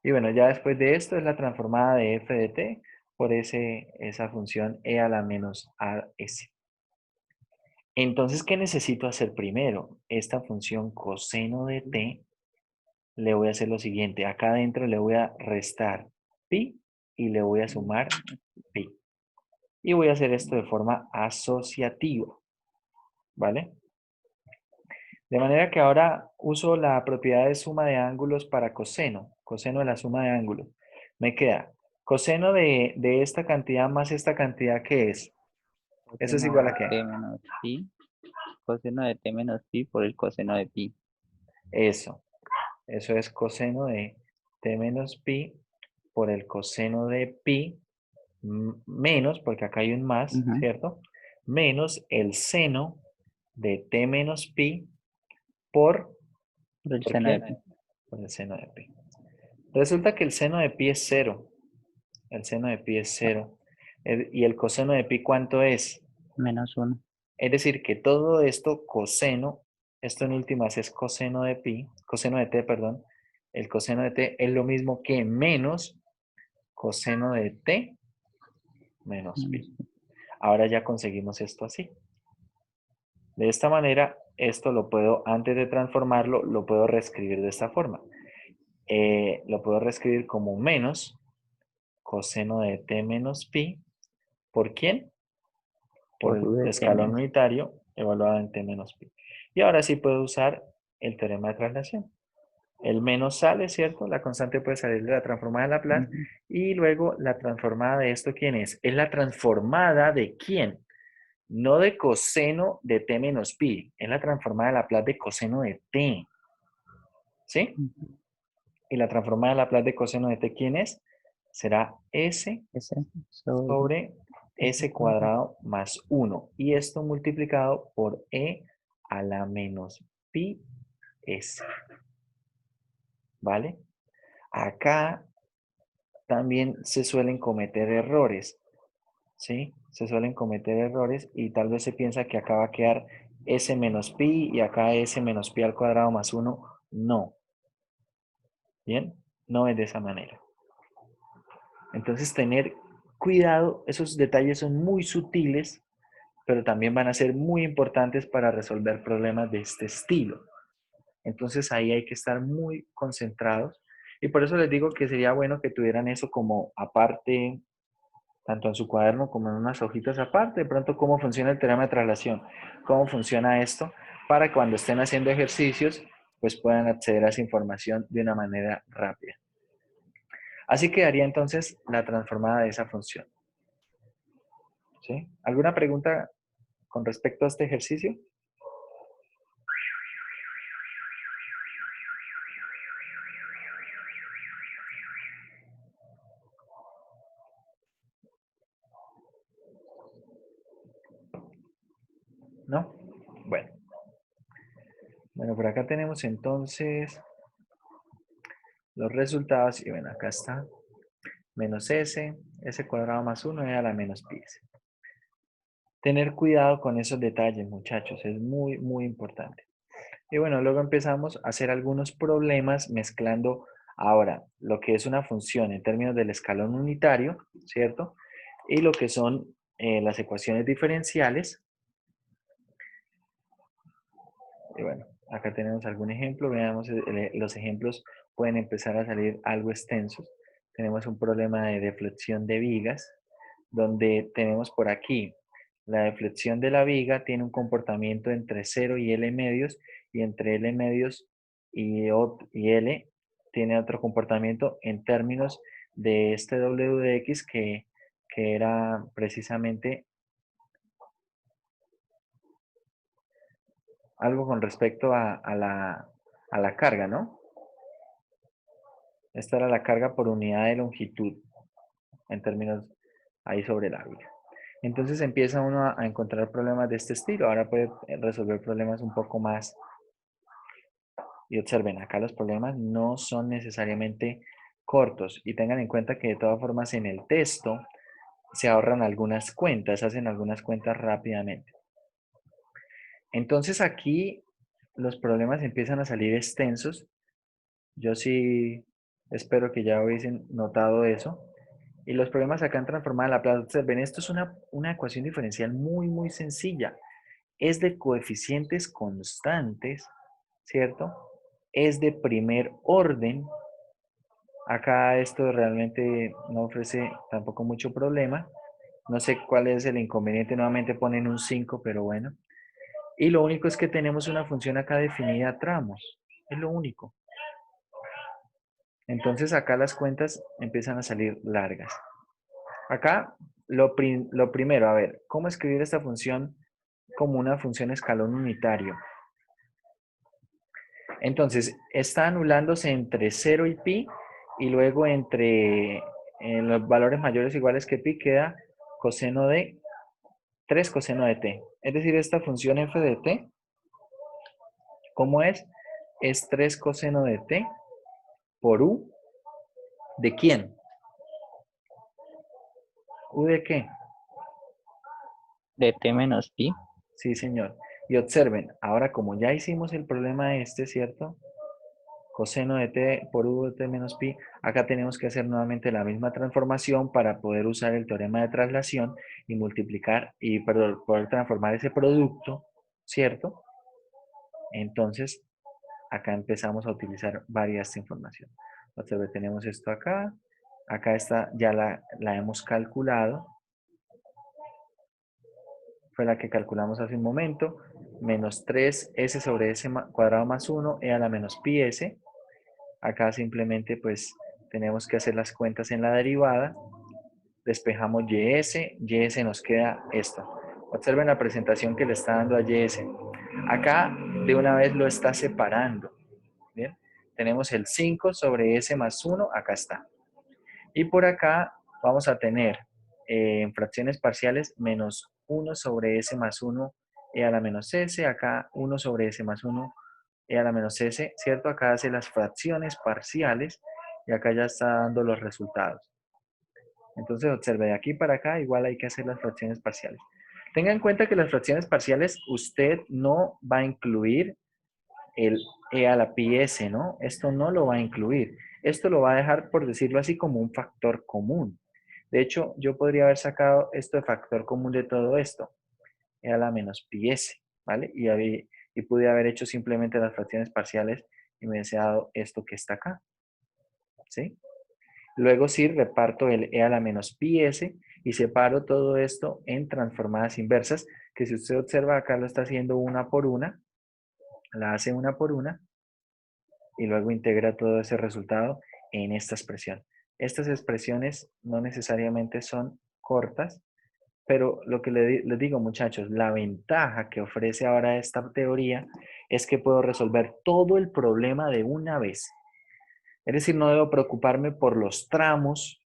Y bueno, ya después de esto es la transformada de f de t por esa función e a la menos as. Entonces, ¿qué necesito hacer primero? Esta función coseno de t, le voy a hacer lo siguiente. Acá adentro le voy a restar pi y le voy a sumar pi. Y voy a hacer esto de forma asociativa. ¿Vale? De manera que ahora uso la propiedad de suma de ángulos para coseno. Coseno de la suma de ángulos. Me queda coseno de esta cantidad más esta cantidad, ¿qué es? Eso es
Coseno
igual
de
a ¿qué?
t menos pi. Coseno de t menos pi por el coseno de pi.
Eso. Eso es coseno de t menos pi por el coseno de pi menos, porque acá hay un más,
Ujú.
¿cierto? Menos el seno de t menos pi por
Por el
¿por
seno de
qué?
pi.
Por el seno de pi. Resulta que el seno de pi es 0. El seno de pi es 0. ¿Y el coseno de pi cuánto es?
Menos 1.
Es decir, que todo esto coseno, esto en últimas es coseno de pi, coseno de t, perdón, el coseno de t es lo mismo que menos coseno de t menos pi. Ahora ya conseguimos esto así. De esta manera, esto lo puedo, antes de transformarlo, lo puedo reescribir de esta forma. Lo puedo reescribir como menos coseno de t menos pi. ¿Por quién? Por
Por U
el
de T
escalón
menos.
unitario evaluado en t menos pi. Y ahora sí puedo usar el teorema de traslación. El menos sale, ¿cierto? La constante puede salir de la transformada de Laplace.
Ujú.
Y luego la transformada de esto, ¿quién es? Es la transformada de ¿quién? No de coseno de t menos pi. Es la transformada de Laplace de coseno de t. ¿Sí?
Ujú.
Y la transformada de Laplace de coseno de t, ¿quién es? Será s
Ese sobre
sobre
ese
s
cuadro.
cuadrado más 1. Y esto multiplicado por e a la menos pi s. ¿Vale? Acá también se suelen cometer errores. ¿Sí? Se suelen cometer errores y tal vez se piensa que acá va a quedar s menos pi y acá s menos pi al cuadrado más 1. No. ¿Bien? No es de esa manera. Entonces, tener cuidado, esos detalles son muy sutiles, pero también van a ser muy importantes para resolver problemas de este estilo. Entonces, ahí hay que estar muy concentrados. Y por eso les digo que sería bueno que tuvieran eso como aparte, tanto en su cuaderno como en unas hojitas aparte, de pronto cómo funciona el teorema de traslación, cómo funciona esto, para que cuando estén haciendo ejercicios, pues puedan acceder a esa información de una manera rápida. Así quedaría entonces la transformada de esa función. ¿Sí? ¿Alguna pregunta con respecto a este ejercicio? ¿No? Bueno. Bueno, por acá tenemos entonces los resultados. Y bueno, acá está. Menos s cuadrado más 1 y a la menos pi s. Tener cuidado con esos detalles, muchachos. Es muy, muy importante. Y bueno, luego empezamos a hacer algunos problemas mezclando ahora lo que es una función en términos del escalón unitario, ¿cierto? Y lo que son las ecuaciones diferenciales. Y bueno, acá tenemos algún ejemplo. Veamos, los ejemplos pueden empezar a salir algo extensos. Tenemos un problema de deflexión de vigas, donde tenemos por aquí la deflexión de la viga tiene un comportamiento entre 0 y L medios, y entre L medios y L tiene otro comportamiento en términos de este W de X que era precisamente algo con respecto a la carga, ¿no? Esta era la carga por unidad de longitud en términos ahí sobre la viga. Entonces empieza uno a encontrar problemas de este estilo. Ahora puede resolver problemas un poco más. Y observen, acá los problemas no son necesariamente cortos. Y tengan en cuenta que de todas formas en el texto se ahorran algunas cuentas, hacen algunas cuentas rápidamente. Entonces aquí los problemas empiezan a salir extensos. Yo sí espero que ya hubiesen notado eso. Y los problemas acá en transformada en Laplace, observen, esto es una ecuación diferencial muy, muy sencilla. Es de coeficientes constantes, ¿cierto? Es de primer orden. Acá esto realmente no ofrece tampoco mucho problema. No sé cuál es el inconveniente. Nuevamente ponen un 5, pero bueno. Y lo único es que tenemos una función acá definida a tramos. Es lo único. Entonces acá las cuentas empiezan a salir largas. Acá lo primero, a ver, ¿cómo escribir esta función como una función escalón unitario? Entonces, está anulándose entre 0 y pi, y luego entre los valores mayores o iguales que pi queda coseno de 3 coseno de t. Es decir, esta función f de t, ¿cómo es? Es 3 coseno de t por u. ¿De quién? ¿U de qué?
De T menos pi.
Sí, señor. Y observen, ahora como ya hicimos el problema este, ¿cierto? coseno de t por u de t menos pi. Acá tenemos que hacer nuevamente la misma transformación para poder usar el teorema de traslación y multiplicar y poder transformar ese producto, ¿cierto? Entonces, acá empezamos a utilizar varias informaciones. Observe, tenemos esto acá. Acá está, ya la hemos calculado. Fue la que calculamos hace un momento. Menos 3s sobre s cuadrado más 1, e a la menos pi s. Acá simplemente pues tenemos que hacer las cuentas en la derivada. Despejamos ys nos queda esto. Observen la presentación que le está dando a ys. Acá de una vez lo está separando. ¿Bien? Tenemos el 5 sobre s más 1, acá está. Y por acá vamos a tener en fracciones parciales menos 1 sobre s más 1 e a la menos s. Acá 1 sobre s más 1 e a la menos s, ¿cierto? Acá hace las fracciones parciales y acá ya está dando los resultados. Entonces observe, de aquí para acá igual hay que hacer las fracciones parciales. Tenga en cuenta que las fracciones parciales usted no va a incluir el e a la pi s, ¿no? Esto no lo va a incluir. Esto lo va a dejar, por decirlo así, como un factor común. De hecho, yo podría haber sacado esto de factor común de todo esto, e a la menos pi s, ¿vale? Y pude haber hecho simplemente las fracciones parciales y me hubiese dado esto que está acá, ¿sí? Luego sí reparto el e a la menos pi s y separo todo esto en transformadas inversas, que si usted observa acá lo está haciendo una por una, la hace una por una, y luego integra todo ese resultado en esta expresión. Estas expresiones no necesariamente son cortas, pero lo que les digo, muchachos, la ventaja que ofrece ahora esta teoría es que puedo resolver todo el problema de una vez. Es decir, no debo preocuparme por los tramos,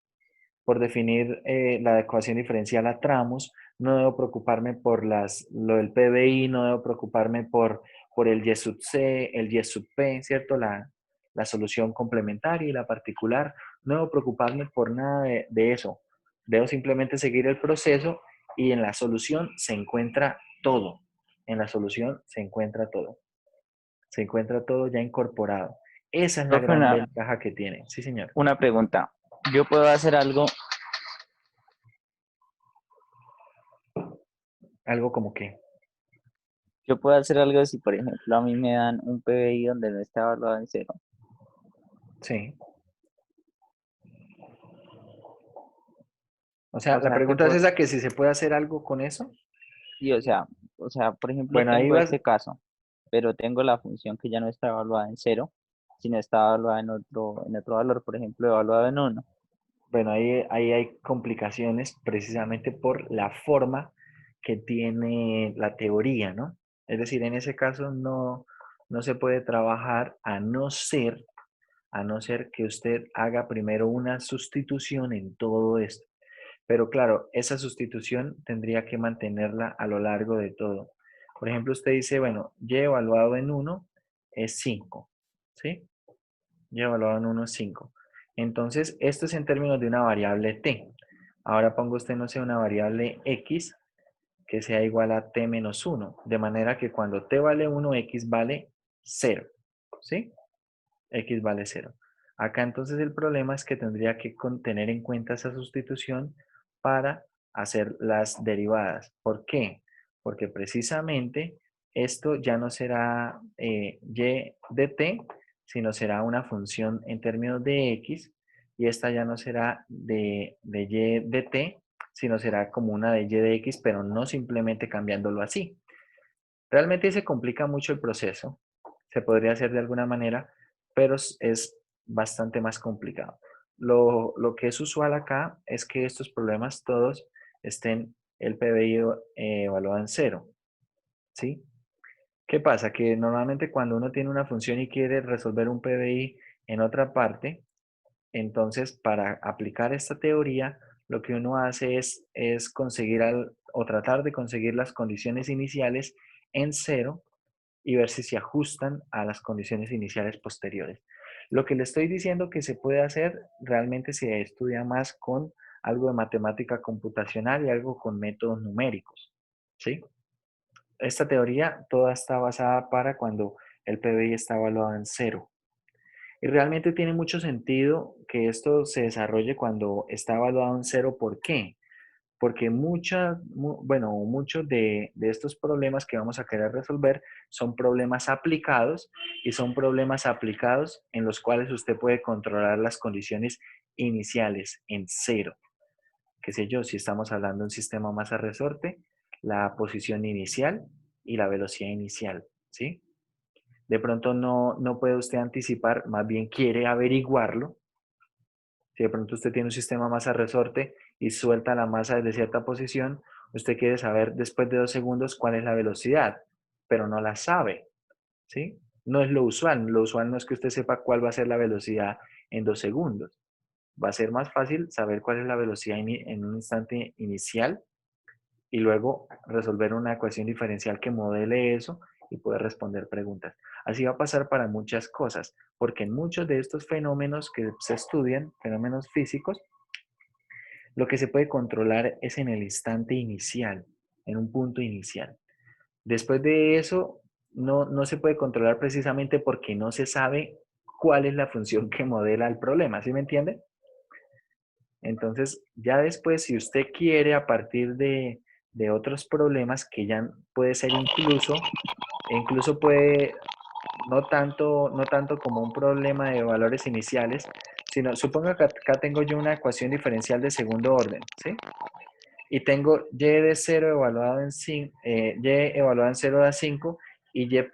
por definir la ecuación diferencial a tramos, no debo preocuparme por lo del PBI, no debo preocuparme por el Y sub C, el Y sub P, ¿cierto? La solución complementaria y la particular. No debo preocuparme por nada de eso. Debo simplemente seguir el proceso y en la solución se encuentra todo. En la solución se encuentra todo. Se encuentra todo ya incorporado. Esa es la
Profe,
gran ventaja que tiene. Sí, señor.
una pregunta. Yo puedo hacer algo,
Algo como que,
yo puedo hacer algo si, por ejemplo, a mí me dan un PBI donde no está evaluado en cero.
sí. O sea,
O
la
sea, que
pregunta es esa, que si se puede hacer algo con eso.
sí, o sea, por ejemplo,
Bueno, ahí
tengo
vas,
este caso, pero tengo la función que ya no está evaluada en cero, sino está evaluada en otro valor, por ejemplo, evaluado en uno.
bueno, ahí hay complicaciones precisamente por la forma que tiene la teoría, ¿no? Es decir, en ese caso no se puede trabajar a no ser que usted haga primero una sustitución en todo esto. Pero claro, esa sustitución tendría que mantenerla a lo largo de todo. Por ejemplo, usted dice, bueno, y evaluado en 1 es 5, ¿sí? Y evaluado en 1 es 5. Entonces, esto es en términos de una variable t. Ahora ponga usted, no sé, una variable x que sea igual a t menos 1. De manera que cuando t vale 1, x vale 0, ¿sí? X vale 0. Acá entonces el problema es que tendría que tener en cuenta esa sustitución para hacer las derivadas. ¿Por qué? Porque precisamente esto ya no será y de t, sino será una función en términos de x, y esta ya no será de y de t, sino será como una de y de x, pero no simplemente cambiándolo así. Realmente se complica mucho el proceso. Se podría hacer de alguna manera, pero es bastante más complicado. Lo que es usual acá es que estos problemas todos estén el PBI evaluado en 0, ¿sí? ¿Qué pasa? Que normalmente cuando uno tiene una función y quiere resolver un PBI en otra parte, entonces para aplicar esta teoría, lo que uno hace es conseguir o tratar de conseguir las condiciones iniciales en 0 y ver si se ajustan a las condiciones iniciales posteriores. Lo que le estoy diciendo que se puede hacer realmente se estudia más con algo de matemática computacional y algo con métodos numéricos, ¿sí? Esta teoría toda está basada para cuando el PBI está evaluado en 0. Y realmente tiene mucho sentido que esto se desarrolle cuando está evaluado en cero. ¿Por qué? Porque muchos de estos problemas que vamos a querer resolver son problemas aplicados y son problemas aplicados en los cuales usted puede controlar las condiciones iniciales en cero. Qué sé yo, si estamos hablando de un sistema masa-resorte, la posición inicial y la velocidad inicial, ¿sí? De pronto no puede usted anticipar, más bien quiere averiguarlo. Si de pronto usted tiene un sistema masa-resorte y suelta la masa desde cierta posición, usted quiere saber después de 2 segundos cuál es la velocidad, pero no la sabe, ¿sí? No es lo usual. Lo usual no es que usted sepa cuál va a ser la velocidad en 2 segundos. Va a ser más fácil saber cuál es la velocidad en un instante inicial y luego resolver una ecuación diferencial que modele eso y poder responder preguntas. Así va a pasar para muchas cosas, porque en muchos de estos fenómenos que se estudian, fenómenos físicos, lo que se puede controlar es en el instante inicial, en un punto inicial. Después de eso, no se puede controlar precisamente porque no se sabe cuál es la función que modela el problema, ¿sí me entiende? Entonces, ya después, si usted quiere, a partir de otros problemas que ya puede ser incluso puede, no tanto como un problema de valores iniciales, sino, suponga que acá tengo yo una ecuación diferencial de segundo orden, ¿sí? Y tengo y de 0 evaluado en 5, y evaluada en 0 da 5 y y'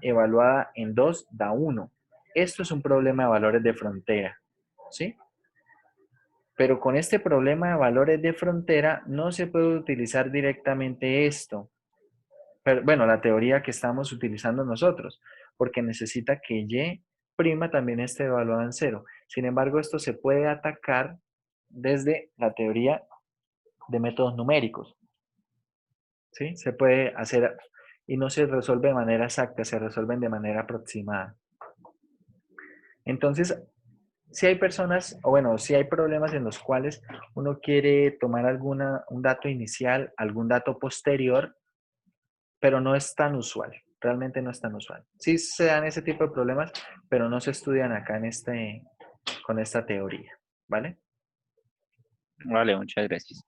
evaluada en 2 da 1. Esto es un problema de valores de frontera, ¿sí? Pero con este problema de valores de frontera no se puede utilizar directamente esto. Pero, bueno, la teoría que estamos utilizando nosotros, porque necesita que y' también esté evaluada en 0. Sin embargo, esto se puede atacar desde la teoría de métodos numéricos. ¿Sí? Se puede hacer y no se resuelve de manera exacta, se resuelven de manera aproximada. Entonces, si hay personas, o bueno, si hay problemas en los cuales uno quiere tomar un dato inicial, algún dato posterior, pero no es tan usual, realmente no es tan usual. Sí se dan ese tipo de problemas, pero no se estudian acá con esta teoría, ¿vale?
Vale, muchas gracias.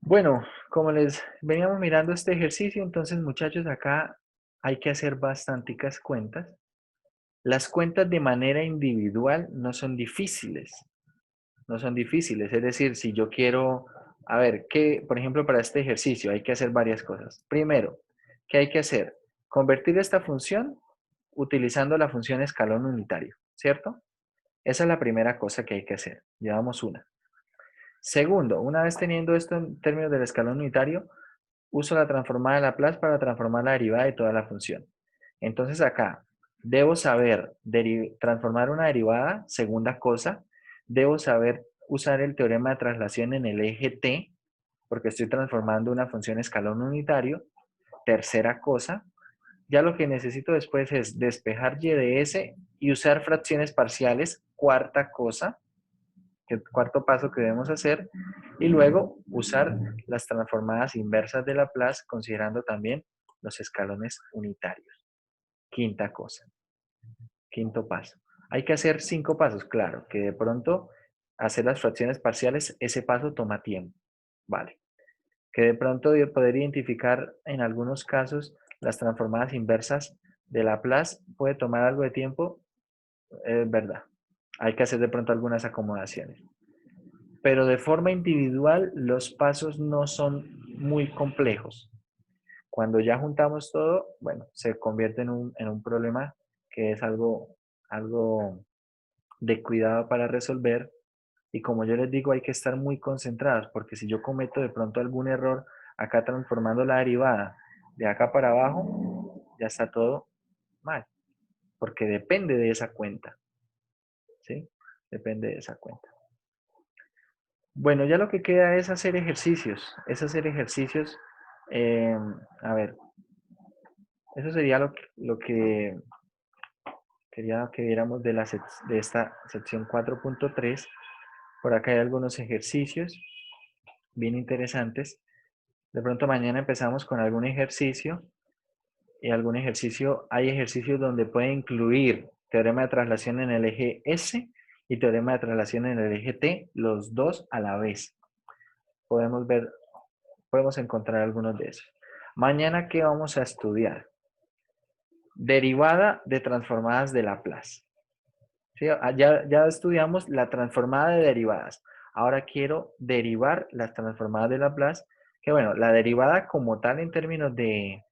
Bueno, como les veníamos mirando este ejercicio, entonces muchachos, acá hay que hacer bastanticas cuentas. Las cuentas de manera individual no son difíciles, no son difíciles. Es decir, si yo quiero, a ver, por ejemplo, para este ejercicio hay que hacer varias cosas. Primero, ¿qué hay que hacer? Convertir esta función utilizando la función escalón unitario, ¿cierto? Esa es la primera cosa que hay que hacer. Llevamos una. Segundo, una vez teniendo esto en términos del escalón unitario, uso la transformada de Laplace para transformar la derivada de toda la función. Entonces acá, debo saber transformar una derivada, segunda cosa, debo saber usar el teorema de traslación en el eje t, porque estoy transformando una función escalón unitario. Tercera cosa, ya lo que necesito después es despejar y de s y usar fracciones parciales. Cuarta cosa, el cuarto paso que debemos hacer, y luego usar las transformadas inversas de Laplace considerando también los escalones unitarios. Quinta cosa, quinto paso. Hay que hacer 5 pasos, claro, que de pronto hacer las fracciones parciales, ese paso toma tiempo, vale. Que de pronto poder identificar en algunos casos las transformadas inversas de Laplace puede tomar algo de tiempo, es verdad. Hay que hacer de pronto algunas acomodaciones. Pero de forma individual los pasos no son muy complejos. Cuando ya juntamos todo, bueno, se convierte en un problema que es algo de cuidado para resolver. Y como yo les digo, hay que estar muy concentrados, porque si yo cometo de pronto algún error acá transformando la derivada de acá para abajo, ya está todo mal, porque depende de esa cuenta, ¿sí? Depende de esa cuenta. Bueno, ya lo que queda es hacer ejercicios. Es hacer ejercicios. A ver, eso sería lo que quería que viéramos de esta sección 4.3. Por acá hay algunos ejercicios bien interesantes. De pronto mañana empezamos con algún ejercicio. Y hay ejercicios donde puede incluir Teorema de traslación en el eje S y teorema de traslación en el eje T, los dos a la vez. Podemos encontrar algunos de esos. Mañana, ¿qué vamos a estudiar? Derivada de transformadas de Laplace. ¿Sí? Ya estudiamos la transformada de derivadas. Ahora quiero derivar las transformadas de Laplace, que bueno, la derivada como tal en términos de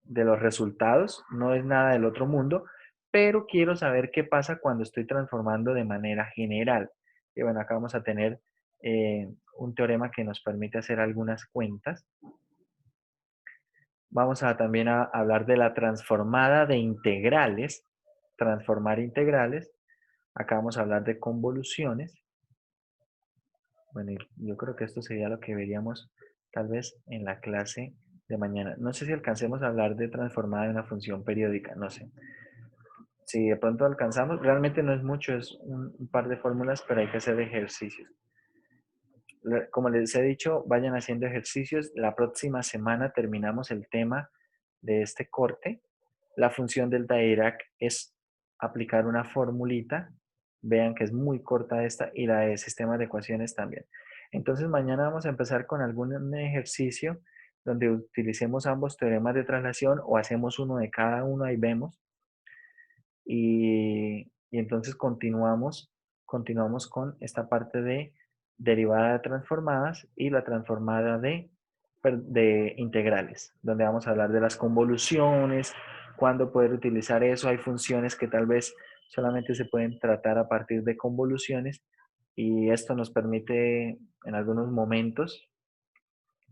los resultados no es nada del otro mundo, pero quiero saber qué pasa cuando estoy transformando de manera general. Y bueno, acá vamos a tener un teorema que nos permite hacer algunas cuentas. Vamos a también a hablar de la transformada de integrales, transformar integrales. Acá vamos a hablar de convoluciones. Bueno, yo creo que esto sería lo que veríamos tal vez en la clase de mañana. No sé si alcancemos a hablar de transformada de una función periódica, no sé. Si de pronto alcanzamos, realmente no es mucho, es un par de fórmulas, pero hay que hacer ejercicios. Como les he dicho, vayan haciendo ejercicios. La próxima semana terminamos el tema de este corte. La función del Dirac es aplicar una formulita. Vean que es muy corta esta y la de sistemas de ecuaciones también. Entonces mañana vamos a empezar con algún ejercicio donde utilicemos ambos teoremas de traslación o hacemos uno de cada uno, ahí vemos. Y entonces continuamos con esta parte de derivada de transformadas y la transformada de integrales, donde vamos a hablar de las convoluciones, cuándo poder utilizar eso. Hay funciones que tal vez solamente se pueden tratar a partir de convoluciones y esto nos permite en algunos momentos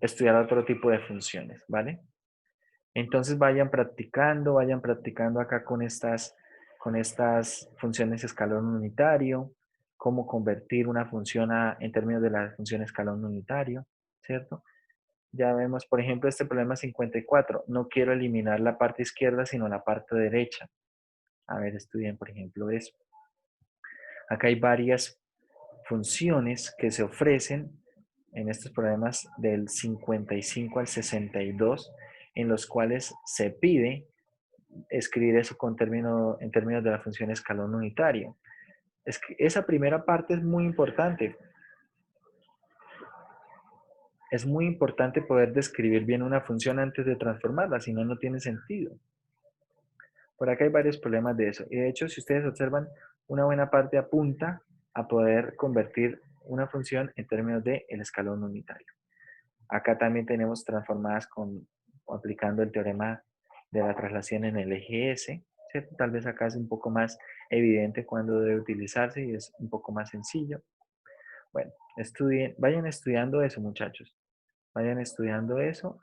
estudiar otro tipo de funciones, ¿vale? Entonces vayan practicando acá con estas funciones escalón unitario, cómo convertir una función en términos de la función escalón unitario, ¿cierto? Ya vemos, por ejemplo, este problema 54. No quiero eliminar la parte izquierda, sino la parte derecha. A ver, estudien, por ejemplo, eso. Acá hay varias funciones que se ofrecen en estos problemas del 55 al 62, en los cuales se pide escribir eso en términos de la función escalón unitario. Esa primera parte es muy importante. Es muy importante poder describir bien una función antes de transformarla, si no, no tiene sentido. Por acá hay varios problemas de eso. Y de hecho, si ustedes observan, una buena parte apunta a poder convertir una función en términos del escalón unitario. Acá también tenemos transformadas aplicando el teorema de la traslación en el eje S, ¿cierto? Tal vez acá es un poco más evidente cuándo debe utilizarse y es un poco más sencillo. Bueno, vayan estudiando eso, muchachos. Vayan estudiando eso.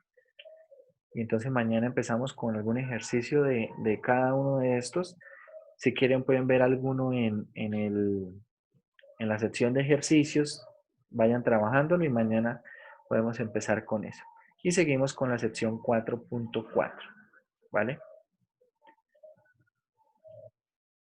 Y entonces mañana empezamos con algún ejercicio de cada uno de estos. Si quieren pueden ver alguno en la sección de ejercicios. Vayan trabajándolo y mañana podemos empezar con eso. Y seguimos con la sección 4.4, ¿vale?